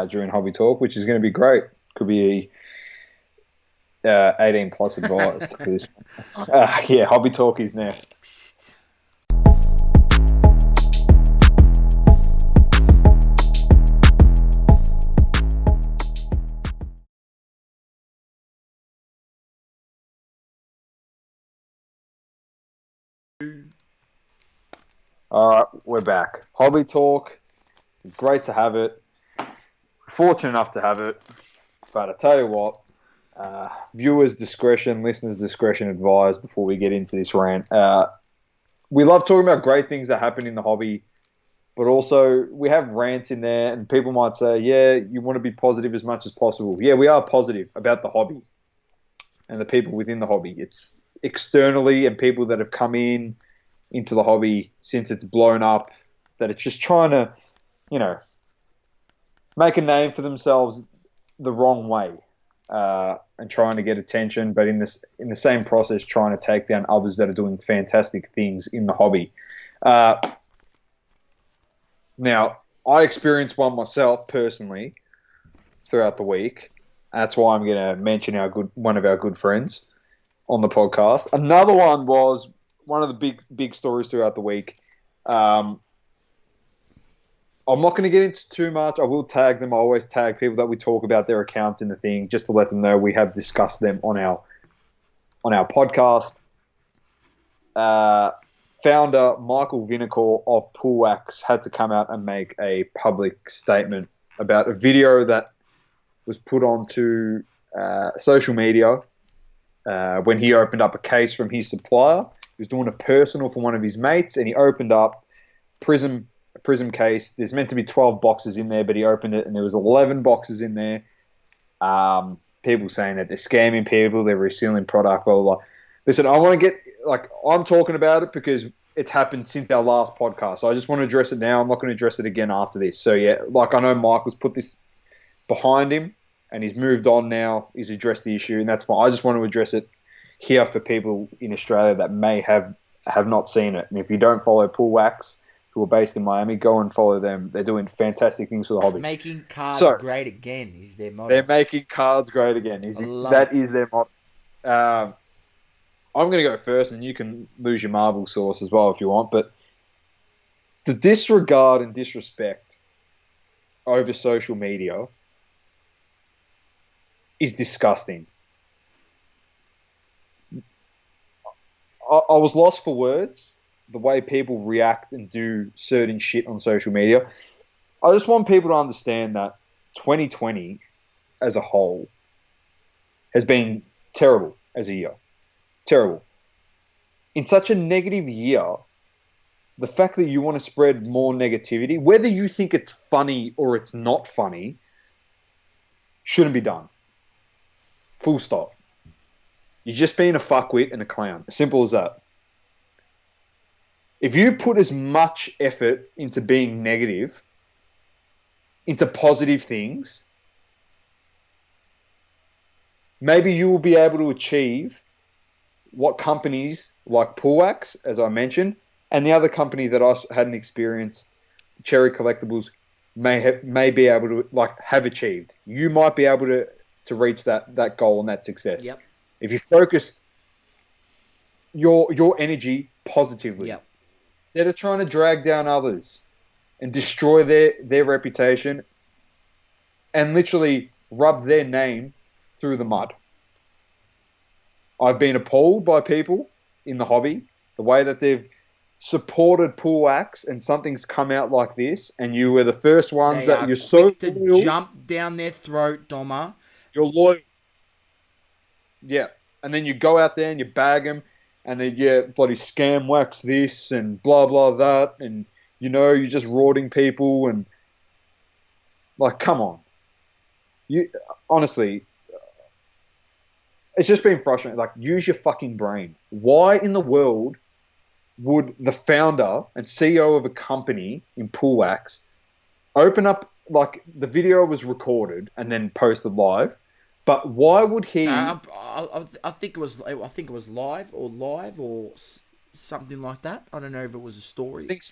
during Hobby Talk, which is going to be great. Could be 18 plus advice for this one. Hobby Talk is next. All right, we're back. Hobby Talk. Great to have it. Fortunate enough to have it. But I tell you what, viewers' discretion, listeners' discretion advised before we get into this rant. We love talking about great things that happen in the hobby, but also we have rants in there, and people might say, yeah, you want to be positive as much as possible. Yeah, we are positive about the hobby and the people within the hobby. It's externally and people that have come into the hobby since it's blown up, that it's just trying to, make a name for themselves the wrong way, and trying to get attention, but in the same process trying to take down others that are doing fantastic things in the hobby. Now, I experienced one myself personally throughout the week. That's why I'm going to mention one of our good friends. on the podcast. Another one was one of the big stories throughout the week. I'm not going to get into too much. I will tag them. I always tag people that we talk about their accounts in the thing, just to let them know we have discussed them on our podcast. Founder Michael Vinokur of Poolwax had to come out and make a public statement about a video that was put onto social media when he opened up a case from his supplier. He was doing a personal for one of his mates, and he opened up a prism case. There's meant to be 12 boxes in there, but he opened it, and there was 11 boxes in there. People saying that they're scamming people, they're resealing product, blah, blah, blah. Listen, I want to get, I'm talking about it because it's happened since our last podcast. So I just want to address it now. I'm not going to address it again after this. So, yeah, I know Michael's put this behind him, and he's moved on now. He's addressed the issue, and that's fine. I just want to address it here for people in Australia that may have not seen it. And if you don't follow Poolwax, who are based in Miami, go and follow them. They're doing fantastic things for the hobby. Making cards great again is their motto. They're making cards great again. That is their motto. I'm going to go first, and you can lose your marble sauce as well if you want. But the disregard and disrespect over social media is disgusting. I was lost for words, the way people react and do certain shit on social media. I just want people to understand that 2020 as a whole has been terrible as a year. Terrible. In such a negative year, the fact that you want to spread more negativity, whether you think it's funny or it's not funny, shouldn't be done. Full stop. You're just being a fuckwit and a clown. As simple as that. If you put as much effort into being negative, into positive things, maybe you will be able to achieve what companies like Poolwax, as I mentioned, and the other company that I had an experience, Cherry Collectibles, may be able to have achieved. You might be able to reach that goal and that success. Yep. If you focus your energy positively, yep. Instead of trying to drag down others and destroy their reputation and literally rub their name through the mud. I've been appalled by people in the hobby, the way that they've supported Poolwax, and something's come out like this, and you were the first ones that you're so loyal. Jump down their throat, Domma. You're loyal. Yeah. And then you go out there and you bag them, and then, bloody scam wax this and blah, blah, that. And, you're just rorting people. And, come on. Honestly, it's just been frustrating. Use your fucking brain. Why in the world would the founder and CEO of a company in Poolwax open up, the video was recorded and then posted live, but why would he? I think it was live or something like that. I don't know if it was a story. I think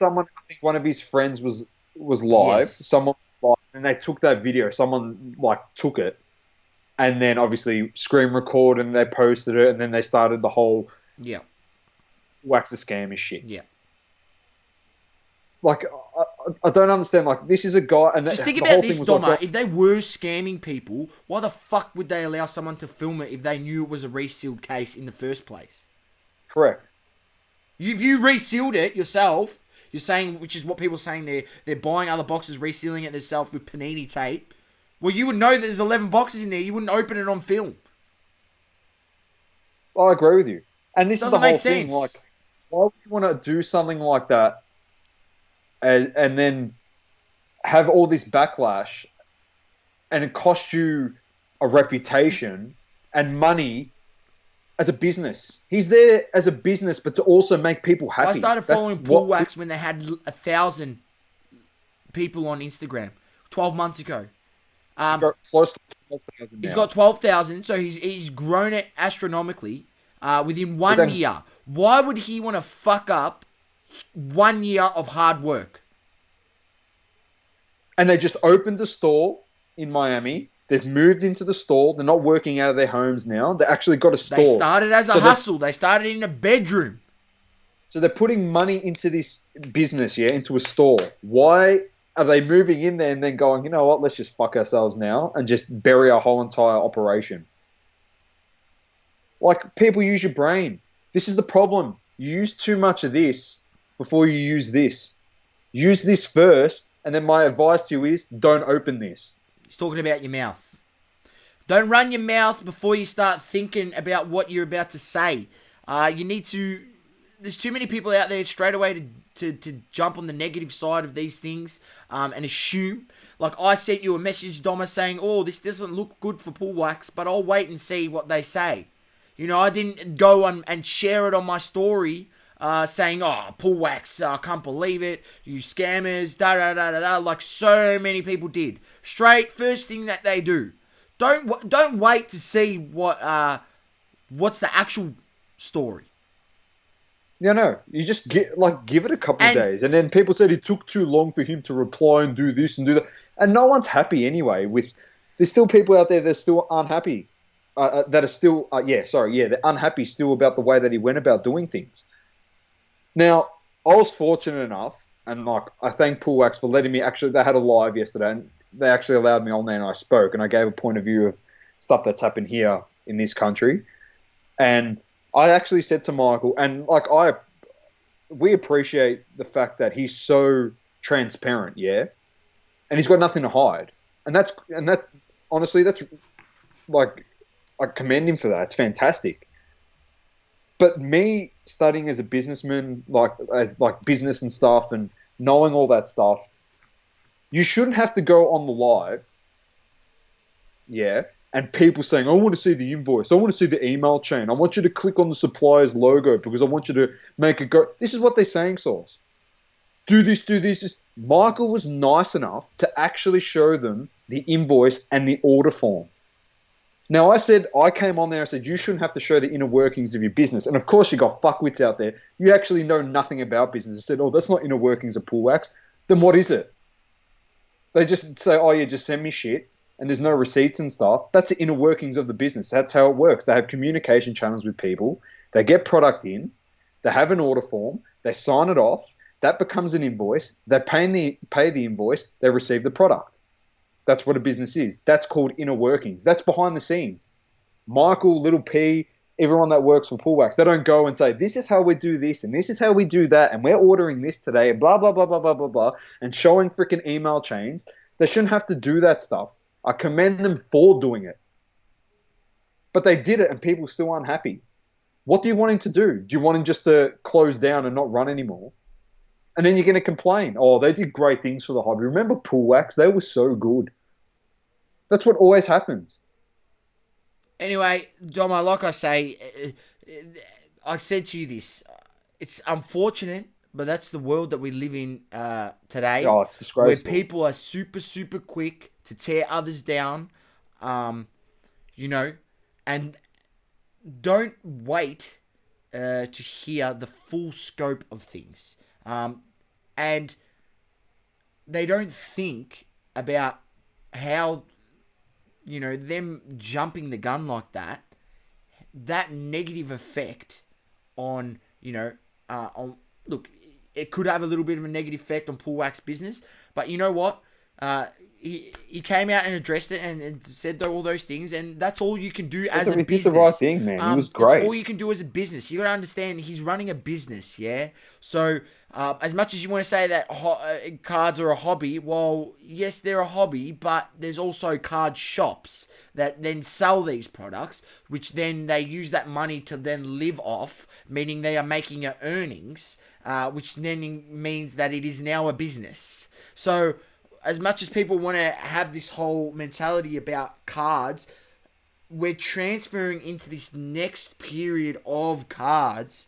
one of his friends was live. Yes. Someone was live, and they took that video. Someone took it, and then obviously screen record, and they posted it, and then they started the whole wax a scam and shit. Yeah. I don't understand. This is a guy, and just think about this, Domma. If they were scamming people, why the fuck would they allow someone to film it if they knew it was a resealed case in the first place? Correct. If you resealed it yourself, you're saying, which is what people are saying, they're buying other boxes, resealing it themselves with panini tape. Well, you would know that there's 11 boxes in there. You wouldn't open it on film. I agree with you. And this is the whole thing. Why would you want to do something like that and then have all this backlash, and it cost you a reputation and money as a business? He's there as a business, but to also make people happy. I started following Poolwax when they had 1,000 people on Instagram 12 months ago. Close to 12,000 now. He's got 12,000, so he's grown it astronomically within 1 year. Why would he want to fuck up 1 year of hard work? And they just opened the store in Miami. They've moved into the store. They're not working out of their homes now. They actually got a store. They started as a So hustle. They started in a bedroom. So they're putting money into this business, yeah, into a store. Why are they moving in there and then going, you know what, let's just fuck ourselves now and just bury our whole entire operation? Like, people, use your brain. This is the problem. You use too much of this before you use this. Use this first, and then my advice to you is don't open this. He's talking about your mouth. Don't run your mouth before you start thinking about what you're about to say. You need to... There's too many people out there straight away to jump on the negative side of these things and assume. Like, I sent you a message, Domma, saying, oh, this doesn't look good for pull wax, but I'll wait and see what they say. You know, I didn't go and share it on my story saying, oh, pull wax, I can't believe it, you scammers, da-da-da-da-da, like so many people did. Straight, first thing that they do. Don't wait to see what's the actual story. Yeah, no. You just give it a couple of days, and then people said it took too long for him to reply and do this and do that, and no one's happy anyway. There's still people out there that still aren't happy, that are still they're unhappy still about the way that he went about doing things. Now, I was fortunate enough, and like I thank Pull Wax for letting me they had a live yesterday, and they actually allowed me on there, and I spoke, and I gave a point of view of stuff that's happened here in this country, and I actually said to Michael, and like we appreciate the fact that he's so transparent, yeah, and he's got nothing to hide, and that honestly, that's like, I commend him for that. It's fantastic. But me studying as a businessman, like business and stuff, and knowing all that stuff, you shouldn't have to go on the live, yeah. And people saying, I want to see the invoice. I want to see the email chain. I want you to click on the supplier's logo because I want you to make it go. This is what they're saying, Sauce. Do this, do this. Michael was nice enough to actually show them the invoice and the order form. Now, I came on there and said, you shouldn't have to show the inner workings of your business. And of course, you got fuckwits out there. You actually know nothing about business. I said, oh, that's not inner workings of Pull Wax. Then what is it? They just say, oh, yeah, just send me shit. And there's no receipts and stuff. That's the inner workings of the business. That's how it works. They have communication channels with people. They get product in. They have an order form. They sign it off. That becomes an invoice. They pay the invoice. They receive the product. That's what a business is. That's called inner workings. That's behind the scenes. Michael, Little P, everyone that works for Pull Wax, they don't go and say, this is how we do this and this is how we do that and we're ordering this today and blah, blah, blah, blah, blah, blah, blah, and showing freaking email chains. They shouldn't have to do that stuff. I commend them for doing it. But they did it and people still aren't happy. What do you want him to do? Do you want him just to close down and not run anymore? And then you're going to complain. Oh, they did great things for the hobby. Remember Pull Wax? They were so good. That's what always happens. Anyway, Domma, like I say, I said to you this. It's unfortunate, but that's the world that we live in today. Oh, it's disgraceful. Where people are super, super quick to tear others down, you know, and don't wait to hear the full scope of things. And they don't think about how, you know, them jumping the gun like that negative effect on, you know, look, it could have a little bit of a negative effect on Pull Wax business, but you know what? He came out and addressed it and said all those things, and that's all you can do as a business. He did the right thing, man. He was great. That's all you can do as a business. You got to understand, he's running a business, yeah? So, as much as you want to say that cards are a hobby, well, yes, they're a hobby, but there's also card shops that then sell these products, which then they use that money to then live off, meaning they are making earnings, which then means that it is now a business. So, as much as people want to have this whole mentality about cards, we're transferring into this next period of cards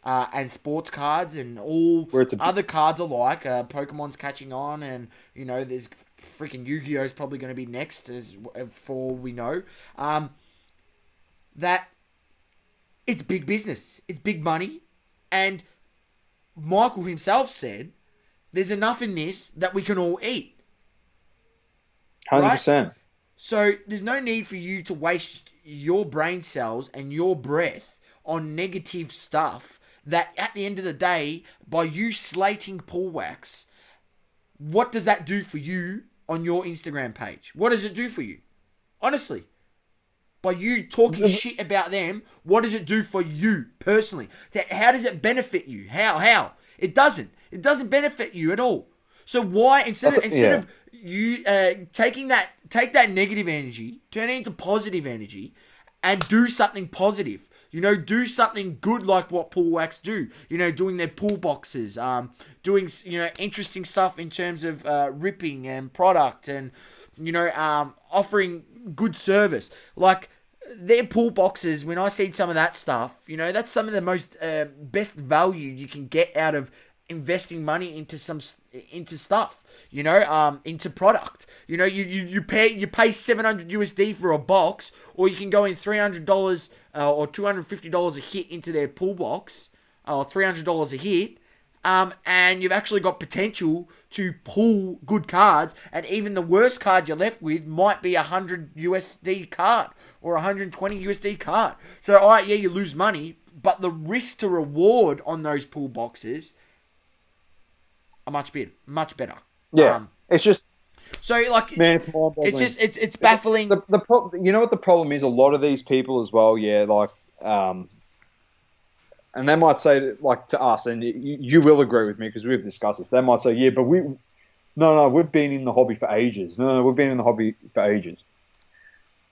and sports cards and all other cards alike. Pokemon's catching on, and you know, there's freaking Yu-Gi-Oh's probably going to be next, for we know. That it's big business, it's big money, and Michael himself said, "There's enough in this that we can all eat." 100%. So there's no need for you to waste your brain cells and your breath on negative stuff that at the end of the day, by you slating Paul Wax, what does that do for you on your Instagram page? What does it do for you? Honestly. By you talking shit about them, what does it do for you personally? How does it benefit you? How? It doesn't. It doesn't benefit you at all. So why instead of you take that negative energy, turn it into positive energy, and do something positive. Do something good like what Pool Wax do. Doing their pool boxes, doing interesting stuff in terms of ripping and product, and offering good service. Like their pool boxes, when I see some of that stuff, that's some of the most best value you can get out of investing money into stuff. Into product. You pay $700 for a box, or you can go in $300 or $250 a hit into their pool box, or $300 a hit. And you've actually got potential to pull good cards, and even the worst card you're left with might be $100 card or $120 card. So, all right, yeah, you lose money, but the risk to reward on those pool boxes are much better. Yeah, it's just so like, man, it's mind-boggling. It's just it's baffling. You know what the problem is? A lot of these people as well, and they might say, like, to us, and you will agree with me because we've discussed this. They might say, yeah, but we've been in the hobby for ages. No, we've been in the hobby for ages.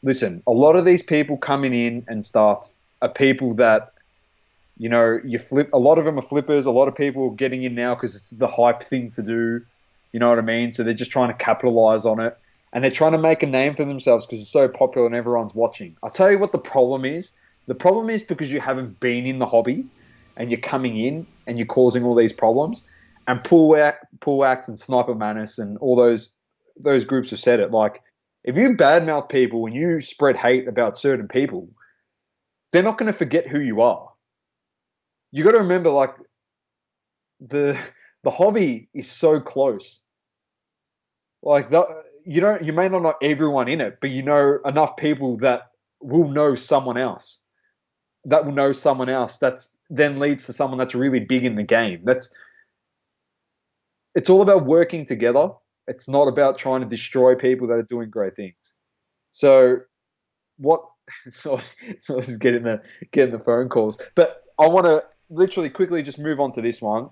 Listen, a lot of these people coming in and stuff are people that, you flip. A lot of them are flippers. A lot of people are getting in now because it's the hype thing to do. You know what I mean? So they're just trying to capitalize on it. And they're trying to make a name for themselves because it's so popular and everyone's watching. I'll tell you what the problem is. The problem is because you haven't been in the hobby and you're coming in and you're causing all these problems. And Pool Wax and Sniper Manus and all those groups have said it. Like, if you badmouth people and you spread hate about certain people, they're not going to forget who you are. You got to remember, like, the hobby is so close. Like, you may not know everyone in it, but you know enough people that will know someone else. That will know someone else. That's then leads to someone that's really big in the game. It's all about working together. It's not about trying to destroy people that are doing great things. So is getting the phone calls. But I want to literally quickly just move on to this one.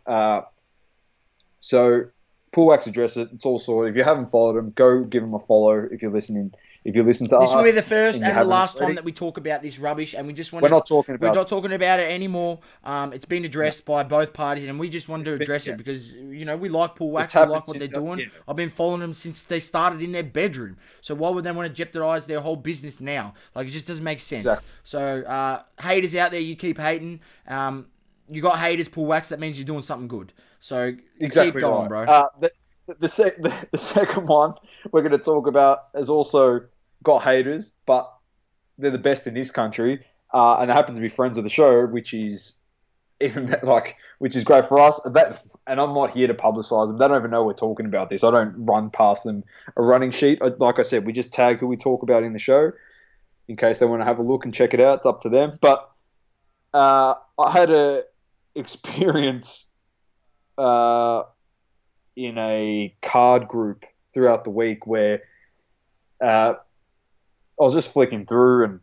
So Pool Wax address it. It's all sorted. If you haven't followed them, go give them a follow. If you're listening, if you listen to us, this will be the first and the last time that we talk about this rubbish, and we just want. We're not talking about it anymore. It's been addressed by both parties, and we just wanted to address it because we like Pool Wax, we like what they're doing. Yeah. I've been following them since they started in their bedroom. So why would they want to jeopardize their whole business now? Like, it just doesn't make sense. Exactly. So haters out there, you keep hating. You got haters, Pool Wax. That means you're doing something good. So keep going, bro. The second one we're going to talk about has also got haters, but they're the best in this country, and they happen to be friends of the show, which is great for us. And I'm not here to publicise them. They don't even know we're talking about this. I don't run past them a running sheet. Like I said, we just tag who we talk about in the show in case they want to have a look and check it out. It's up to them. But I had a experience in a card group throughout the week where I was just flicking through and,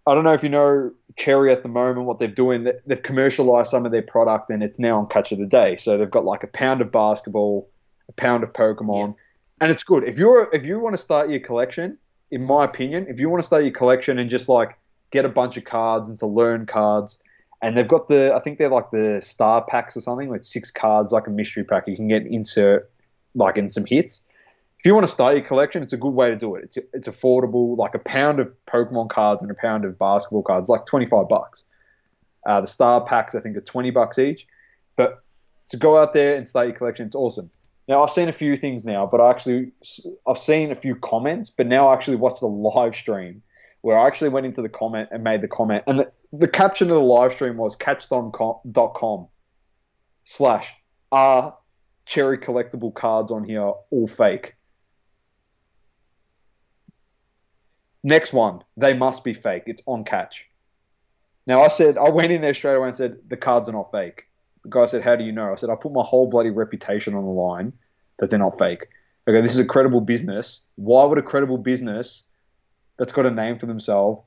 I don't know if you know Cherry at the moment, what they're doing. They've commercialized some of their product and it's now on Catch of the Day. So they've got like a pound of basketball, a pound of Pokemon, and it's good. If you want to start your collection, in my opinion, if you want to start your collection and just like get a bunch of cards and to learn cards, and they've got I think they're like the star packs or something, like 6 cards, like a mystery pack. You can get insert like in some hits. If you want to start your collection, it's a good way to do it. It's affordable, like a pound of Pokemon cards and a pound of basketball cards, like $25. The star packs, I think, are $20 each. But to go out there and start your collection, it's awesome. Now, I've seen a few things now, but I've seen a few comments, but now I actually watched the live stream where I actually went into the comment and made the comment. And the caption of the live stream was catchdom.com/ are cherry collectible cards on here all fake. Next one, they must be fake. It's on catch. Now, I went in there straight away and said, the cards are not fake. The guy said, how do you know? I said, I put my whole bloody reputation on the line that they're not fake. Okay, this is a credible business. Why would a credible business that's got a name for themselves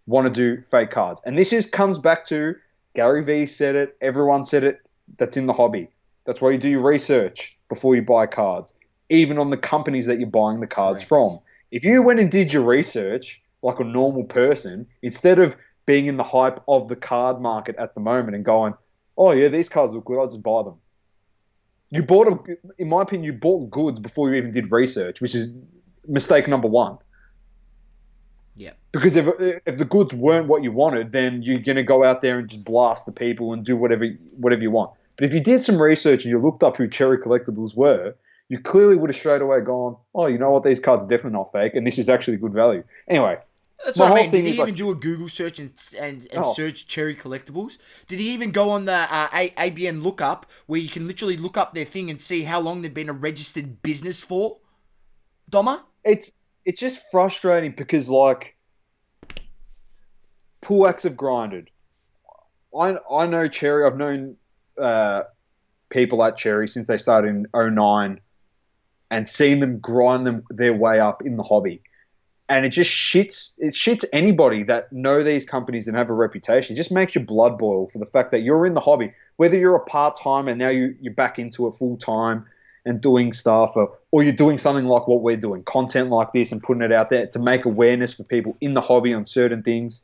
want to do fake cards? And this comes back to Gary Vee said it. Everyone said it that's in the hobby. That's why you do your research before you buy cards, even on the companies that you're buying the cards from. If you went and did your research like a normal person, instead of being in the hype of the card market at the moment and going, oh, yeah, these cards look good, I'll just buy them. You bought them, in my opinion, you bought goods before you even did research, which is mistake number one. Yeah. Because if the goods weren't what you wanted, then you're going to go out there and just blast the people and do whatever you want. But if you did some research and you looked up who Cherry Collectibles were, you clearly would have straight away gone, oh, you know what, these cards are definitely not fake, and this is actually good value. Anyway, that's my what I whole mean. thing Did he is even like, do a Google search and Oh. search Cherry Collectibles? Did he even go on the ABN lookup where you can literally look up their thing and see how long they've been a registered business for? Domma? it's just frustrating because, like, Puax have grinded. I know Cherry. I've known people at Cherry since they started in '09 and seen them grind their way up in the hobby. And it just shits anybody that know these companies and have a reputation. It just makes your blood boil for the fact that you're in the hobby, whether you're a part-time and now you're back into it full-time and doing stuff, or you're doing something like what we're doing, content like this and putting it out there to make awareness for people in the hobby on certain things.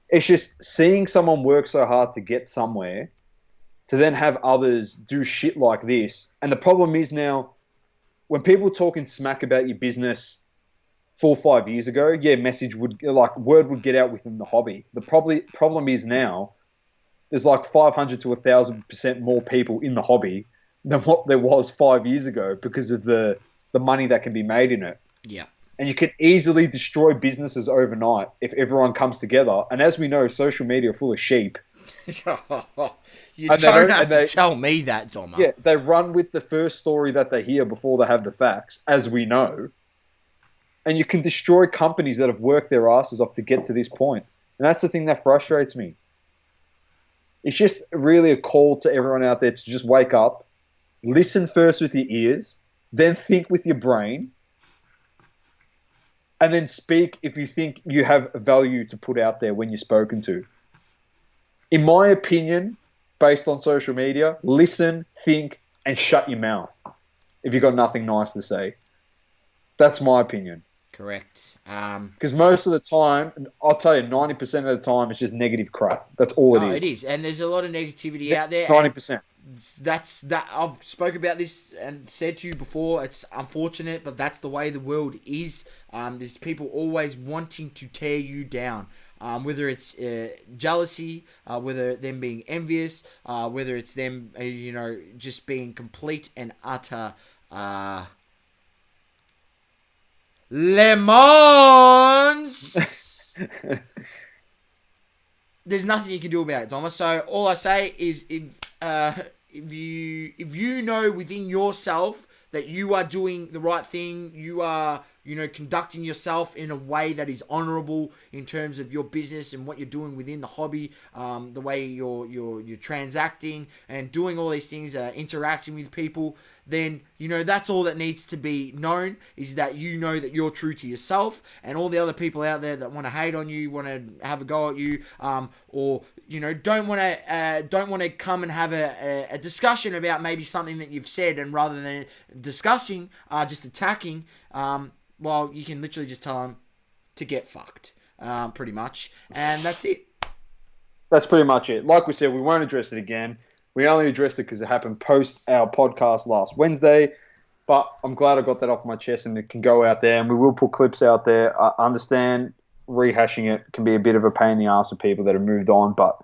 It's just seeing someone work so hard to get somewhere to then have others do shit like this. And the problem is now, when people talking smack about your business 4 or 5 years ago, yeah, word would get out within the hobby. The problem is now there's like 500 to 1,000% more people in the hobby than what there was 5 years ago because of the money that can be made in it. Yeah. And you can easily destroy businesses overnight if everyone comes together. And as we know, social media are full of sheep. You don't have to tell me that, Domma. Yeah, they run with the first story that they hear before they have the facts, as we know. And you can destroy companies that have worked their asses off to get to this point. And that's the thing that frustrates me. It's just really a call to everyone out there to just wake up, listen first with your ears, then think with your brain, and then speak if you think you have value to put out there when you're spoken to. In my opinion, based on social media, listen, think, and shut your mouth if you've got nothing nice to say. That's my opinion. Correct. Because most of the time, I'll tell you, 90% of the time, it's just negative crap. That's all it is. It is. And there's a lot of negativity out there. 90%. That's that. I've spoke about this and said to you before. It's unfortunate, but that's the way the world is. There's people always wanting to tear you down. Whether it's jealousy, whether them being envious, whether it's them, just being complete and utter lemons. There's nothing you can do about it, Domma. So all I say is, if you know within yourself that you are doing the right thing, you are conducting yourself in a way that is honourable in terms of your business and what you're doing within the hobby, the way you're transacting and doing all these things, interacting with people, then that's all that needs to be known, is that that you're true to yourself. And all the other people out there that want to hate on you, want to have a go at you, or don't want to come and have a discussion about maybe something that you've said, and rather than discussing, just attacking, well, you can literally just tell them to get fucked, pretty much, and that's it. That's pretty much it. Like we said, we won't address it again. We only addressed it because it happened post our podcast last Wednesday, but I'm glad I got that off my chest and it can go out there, and we will put clips out there. I understand rehashing it can be a bit of a pain in the ass for people that have moved on, but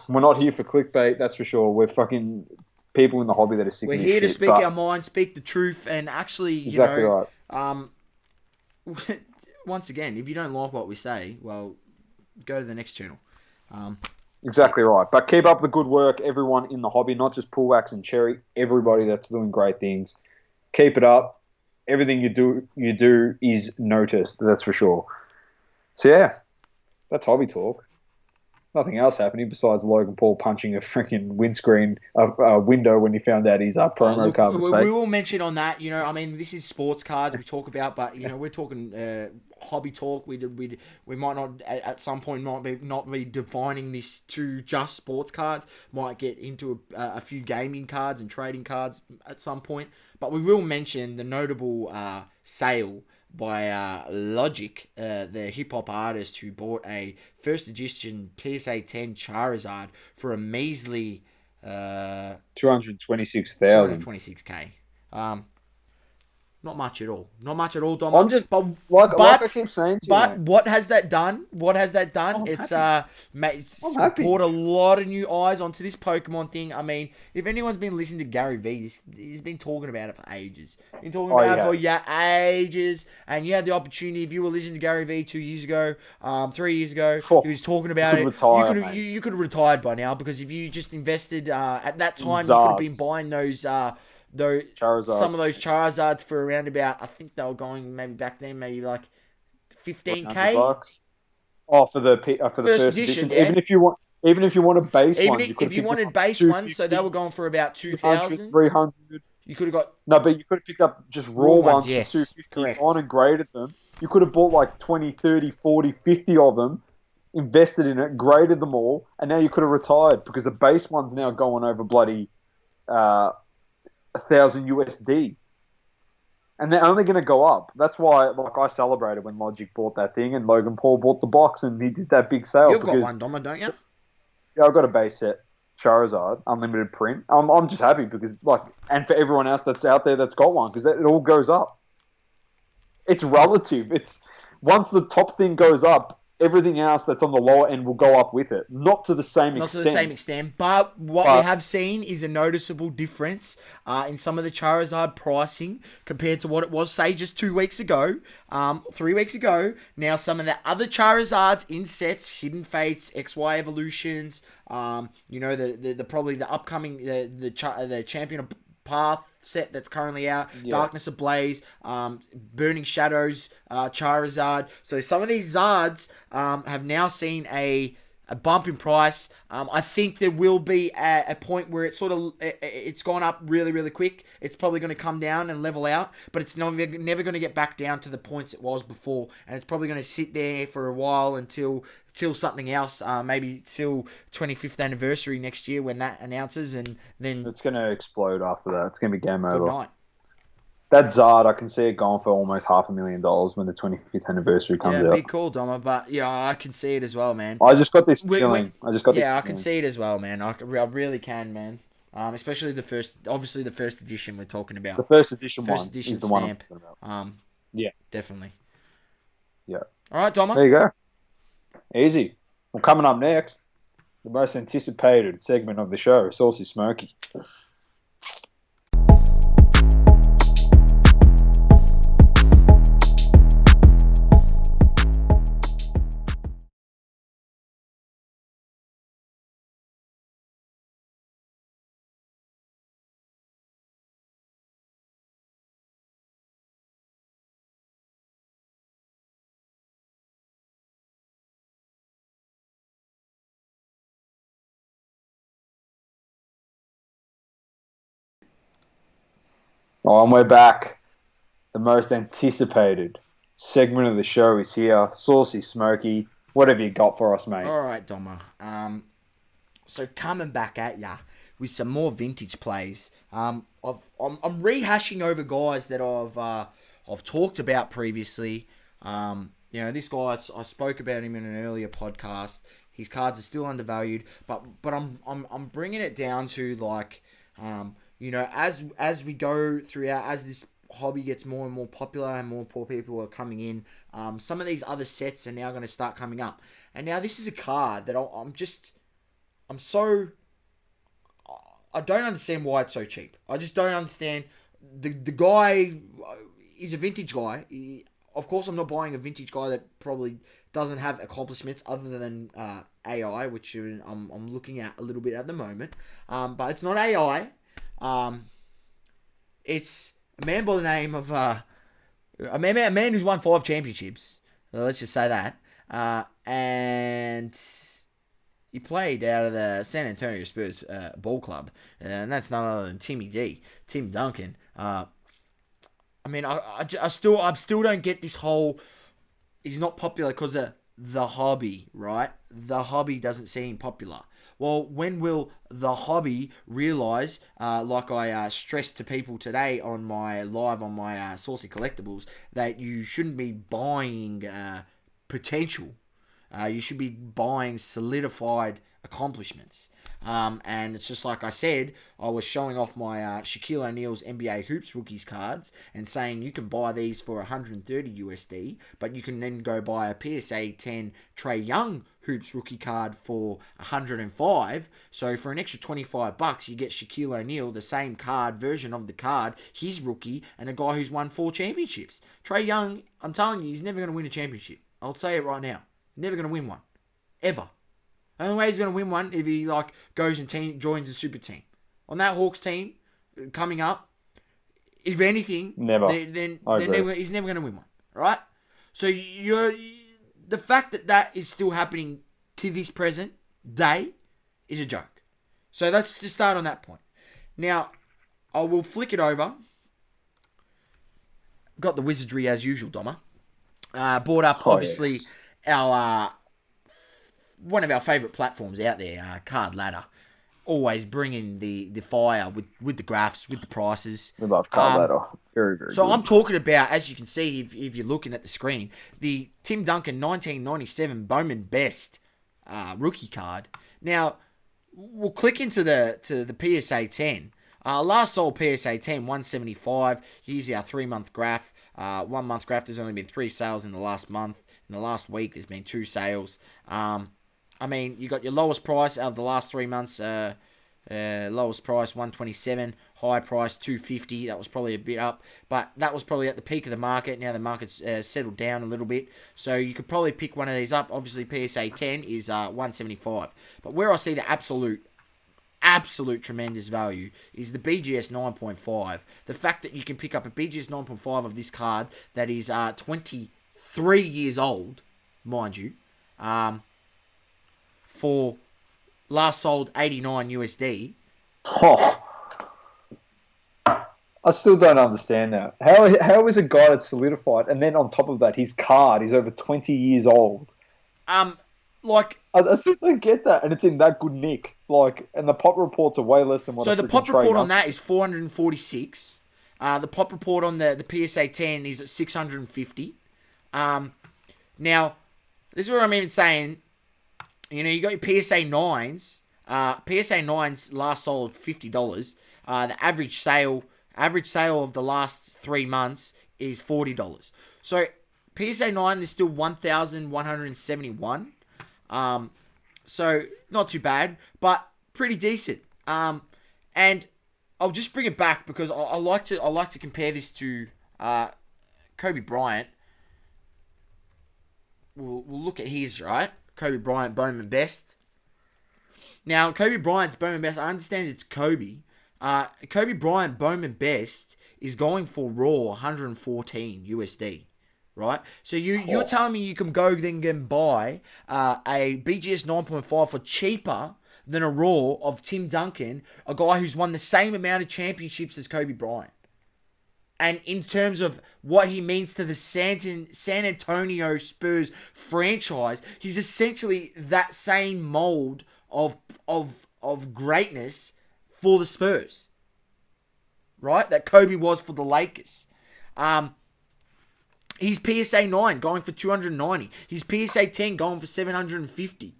we're not here for clickbait, that's for sure. We're fucking people in the hobby that are sick of this shit. We're here to speak our mind, speak the truth, and actually, exactly right. Once again, if you don't like what we say, well, go to the next channel. Exactly right. But keep up the good work, everyone in the hobby, not just Pullwax and Cherry, everybody that's doing great things. Keep it up. everything you do is noticed. That's for sure. So yeah, that's hobby talk. Nothing else happening besides Logan Paul punching a freaking windscreen window when he found out his promo Look, card we mistake. will mention on that. I mean, this is sports cards we talk about, but we're talking hobby talk. We might not at some point not be defining this to just sports cards. Might get into a few gaming cards and trading cards at some point, but we will mention the notable sale by Logic, the hip hop artist who bought a first edition PSA 10 Charizard for a measly 226,000. 226k. Not much at all. Not much at all, Dom. I'm just like I keep saying to you, but mate. what has that done? It's I'm happy. brought a lot of new eyes onto this Pokemon thing. I mean, if anyone's been listening to Gary Vee, he's been talking about it for ages. Been talking about it for ages. And you had the opportunity, if you were listening to Gary Vee 2 years ago, 3 years ago, he was talking about it. You could have retired by now, because if you just invested at that time, you could have been buying those some of those Charizards for around about, I think they were going maybe back then, maybe like 15k. Oh, for the first edition. Yeah. Even if you want a base one, If you wanted base ones, so they were going for about 2,000. 300. You could have got but you could have picked up just raw ones yes, for 250, correct. gone and graded them. You could have bought like 20, 30, 40, 50 of them, invested in it, graded them all, and now you could have retired, because the base one's now going over bloody 1,000 USD. And they're only going to go up. That's why, like, I celebrated when Logic bought that thing and Logan Paul bought the box and he did that big sale. You've got one, Domma, don't you? Yeah, I've got a base set Charizard, unlimited print. I'm just happy because, like, and for everyone else that's out there that's got one, because it all goes up. It's relative. It's once the top thing goes up, everything else that's on the lower end will go up with it. Not to the same extent. But what we have seen is a noticeable difference in some of the Charizard pricing compared to what it was, say, just 2 weeks ago, 3 weeks ago. Now, some of the other Charizards in sets, Hidden Fates, XY Evolutions, the probably the upcoming, the Champion of Path set that's currently out, Darkness Ablaze, Burning Shadows, Charizard. So some of these Zards have now seen a bump in price. I think there will be a point where it's gone up really, really quick. It's probably going to come down and level out, but it's never going to get back down to the points it was before, and it's probably going to sit there for a while until something else, maybe till 25th anniversary next year when that announces, and then it's going to explode after that. It's going to be game over. Good night. That Zard, I can see it going for almost $500,000 when the 25th anniversary comes out. Yeah, big call, Domma, but I can see it as well, man. I just got this feeling. I can see it as well, man. I really can, man. Especially obviously the first edition we're talking about. The first edition one is the stamp. one I'm talking about. Yeah, definitely. Yeah. All right, Domma. There you go. Easy. Well, coming up next, the most anticipated segment of the show, Sauceys Smokey. Oh, and we're back. The most anticipated segment of the show is here. Sauceys Smokey. What have you got for us, mate? All right, Domma. So coming back at ya with some more vintage plays. I'm rehashing over guys that I've talked about previously. This guy, I spoke about him in an earlier podcast. His cards are still undervalued, but I'm bringing it down to like, as we go throughout, as this hobby gets more and more popular and more people are coming in, some of these other sets are now going to start coming up. And now this is a card that I don't understand why it's so cheap. I just don't understand. The guy is a vintage guy. Of course, I'm not buying a vintage guy that probably doesn't have accomplishments other than AI, which I'm looking at a little bit at the moment. But it's not AI. It's a man by the name of A man who's won 5 championships. Let's just say that. And he played out of the San Antonio Spurs ball club, and that's none other than Tim Duncan. I still don't get this whole. He's not popular because of the hobby, right? The hobby doesn't seem popular. Well, when will the hobby realise, like I stressed to people today on my live on my Saucy Collectibles, that you shouldn't be buying potential. You should be buying solidified accomplishments. And it's just like I said, I was showing off my Shaquille O'Neal's NBA Hoops rookies cards and saying you can buy these for 130 USD, but you can then go buy a PSA 10 Trae Young Hoops rookie card for 105. So for an extra $25, you get Shaquille O'Neal, the same card version of the card, his rookie, and a guy who's won 4 championships. Trae Young, I'm telling you, he's never going to win a championship. I'll say it right now. Never going to win one. Ever. The only way he's going to win one if he goes and joins a super team. On that Hawks team coming up, if anything, Never. He's never going to win one. Right? So the fact that is still happening to this present day is a joke. So let's just start on that point. Now, I will flick it over. Got the wizardry as usual, Domma. Brought up, obviously, our one of our favourite platforms out there, Card Ladder. Always bringing the fire with the graphs, with the prices. We love Card Ladder. Very, very So good. I'm talking about, as you can see if you're looking at the screen, the Tim Duncan 1997 Bowman Best rookie card. Now, we'll click into the PSA 10. Last sold PSA 10, 175. Here's our 3-month graph. 1 month graph, there's only been 3 sales in the last month. In the last week, there's been 2 sales. You got your lowest price out of the last 3 months. Lowest price, 127. High price, 250. That was probably a bit up. But that was probably at the peak of the market. Now the market's settled down a little bit. So you could probably pick one of these up. Obviously, PSA 10 is 175. But where I see the absolute tremendous value is the BGS 9.5. The fact that you can pick up a BGS 9.5 of this card that is 23 years old, mind you, for last sold 89 USD. Oh. I still don't understand that. How is a guy that's solidified, and then on top of that, his card is over 20 years old? I still don't get that, and it's in that good nick. And the pop reports are way less than what. So the pop report on that is 446. The pop report on the PSA 10 is at 650. Now, this is what I'm even saying. You got your PSA 9s. PSA 9s last sold $50. The average sale of the last 3 months is $40. So PSA 9 is still 1,171. So not too bad, but pretty decent. And I'll just bring it back because I like to compare this to Kobe Bryant. We'll look at his, right? Kobe Bryant Bowman Best. Now, Kobe Bryant's Bowman Best, I understand it's Kobe. Kobe Bryant Bowman Best is going for raw 114 USD. Right? So you're telling me you can go then and buy a BGS 9.5 for cheaper than a raw of Tim Duncan, a guy who's won the same amount of championships as Kobe Bryant. And in terms of what he means to the San Antonio Spurs franchise, he's essentially that same mold of greatness for the Spurs. Right? That Kobe was for the Lakers. His PSA 9 going for 290. His PSA 10 going for 750.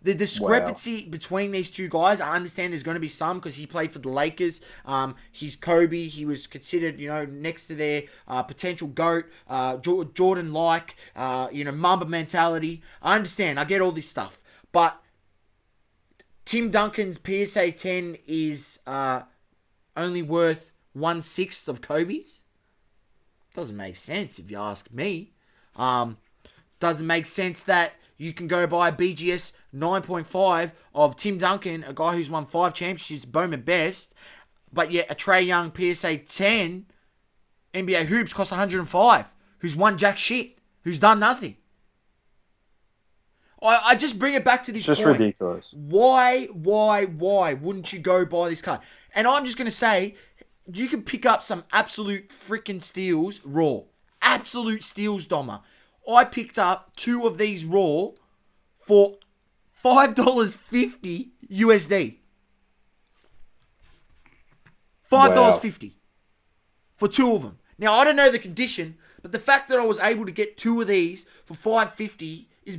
The discrepancy between these two guys, I understand there's going to be some because he played for the Lakers. He's Kobe. He was considered, next to their potential GOAT, Jordan-like, Mamba mentality. I understand. I get all this stuff. But Tim Duncan's PSA 10 is only worth 1/6 of Kobe's. Doesn't make sense if you ask me. Doesn't make sense that you can go buy a BGS 9.5 of Tim Duncan, a guy who's won 5 championships, Bowman Best, but yet a Trae Young PSA 10 NBA Hoops costs 105. who's won jack shit, who's done nothing. I just bring it back to this It's just point. ridiculous. Why wouldn't you go buy this card? And I'm just going to say, you can pick up some absolute freaking steals raw. Absolute steals, Domma. I picked up 2 of these raw for $5.50 USD. $5.50 for 2 of them. Now, I don't know the condition, but the fact that I was able to get 2 of these for $5.50 is...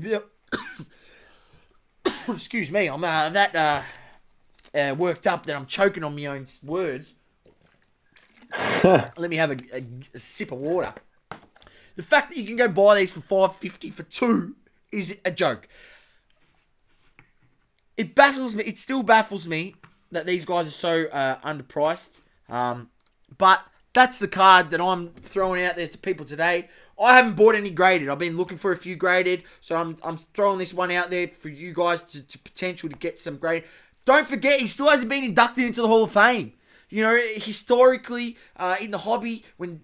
Excuse me, I'm that worked up that I'm choking on my own words. Let me have a sip of water. The fact that you can go buy these for $5.50 for 2 is a joke. It baffles me. It still baffles me that these guys are so underpriced. But that's the card that I'm throwing out there to people today. I haven't bought any graded. I've been looking for a few graded, so I'm throwing this one out there for you guys to potential to get some graded. Don't forget, he still hasn't been inducted into the Hall of Fame. You know, historically, in the hobby, when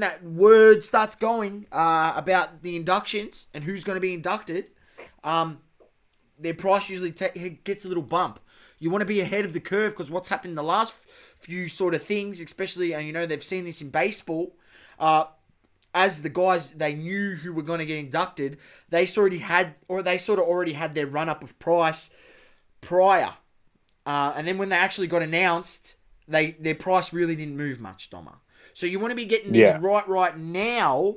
that word starts going about the inductions and who's going to be inducted, their price usually gets a little bump. You want to be ahead of the curve because what's happened in the last few sort of things, especially, and you know, they've seen this in baseball, as the guys they knew who were going to get inducted, they sort of already had their run-up of price prior. And then when they actually got announced, their price really didn't move much, Domma. So you want to be getting these right now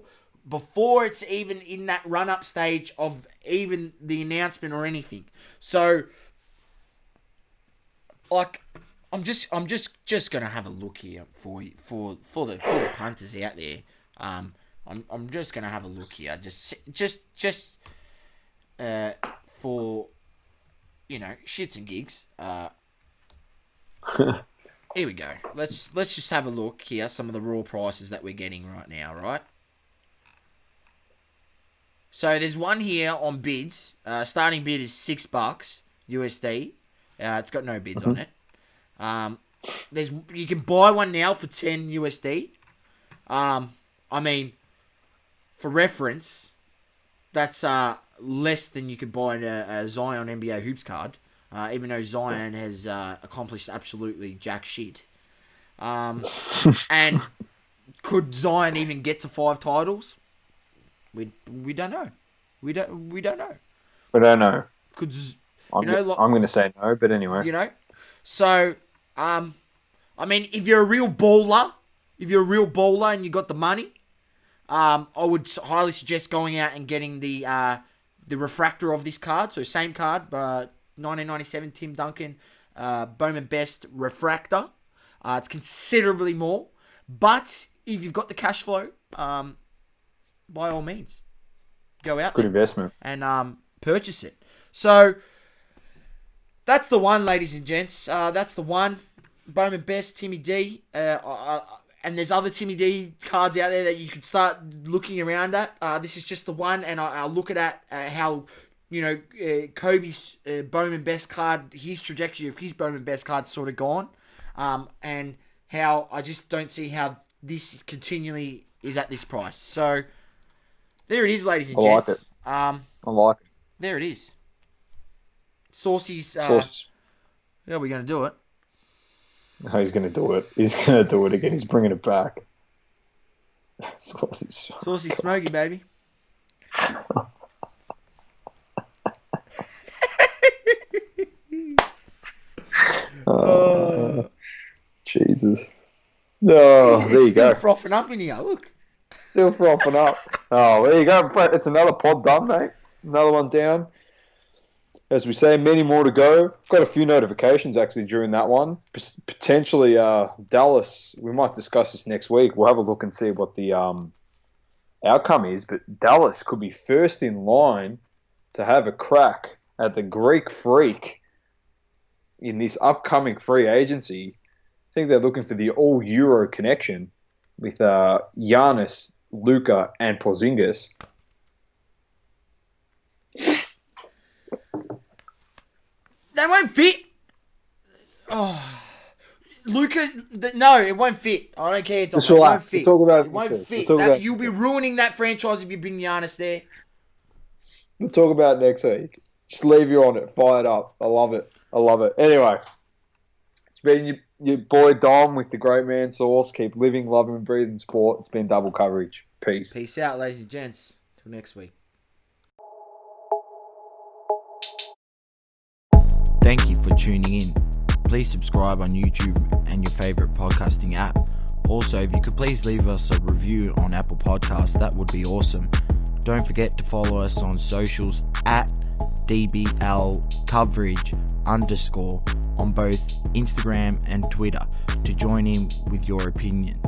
before it's even in that run-up stage of even the announcement or anything. So, like, I'm just gonna have a look here for the punters out there. I'm just gonna have a look here, just for, you know, shits and gigs. Here we go. Let's just have a look here. Some of the raw prices that we're getting right now, right? So there's one here on bids. Starting bid is $6 USD. It's got no bids on it. You can buy one now for 10 USD. I mean, for reference, that's less than you could buy a Zion NBA Hoops card. Even though Zion has accomplished absolutely jack shit. And could Zion even get to 5 titles? We don't know. We don't know. We don't know. I'm going to say no, but anyway. You know, so I mean, if you're a real baller and you got the money, I would highly suggest going out and getting the refractor of this card. So same card, but 1997 Tim Duncan Bowman Best refractor. It's considerably more, but if you've got the cash flow, by all means, go out Good there investment. and purchase it. So that's the one, ladies and gents. That's the one. Bowman Best, Timmy D. And there's other Timmy D cards out there that you could start looking around at. This is just the one, and I'll look at how, you know, Kobe's Bowman Best card, his trajectory of his Bowman Best card's sort of gone, and how I just don't see how this continually is at this price. So there it is, ladies and gents. I like it. There it is. Sauceys. Sauceys. How are we going to do it? No, he's going to do it. He's going to do it again. He's bringing it back. Sauceys Smokey, baby. Jesus. Oh, there you go. Still frothing up in here. Look. Still frothing up. Oh, there you go. It's another pod done, mate. Another one down. As we say, many more to go. Got a few notifications actually during that one. Potentially Dallas. We might discuss this next week. We'll have a look and see what the outcome is. But Dallas could be first in line to have a crack at the Greek Freak in this upcoming free agency. I think they're looking for the all-Euro connection with Giannis, Luka, and Porzingis. They won't fit. Oh, Luca, no, it won't fit. I don't care, Domma. Just It won't relax. fit. We'll talk about it It next won't week. fit. We'll talk about it You'll be next week. ruining that franchise if you bring Giannis there. We'll talk about it next week. Just leave you on it. Fired up. I love it. Anyway, it's been your boy Dom with the great man Sauce. Keep living, loving, and breathing sport. It's been double coverage. Peace. Peace out, ladies and gents. Till next week. Thank you for tuning in. Please subscribe on YouTube and your favorite podcasting app. Also, if you could please leave us a review on Apple Podcasts, that would be awesome. Don't forget to follow us on socials at DBLcoverage_ on both Instagram and Twitter to join in with your opinions.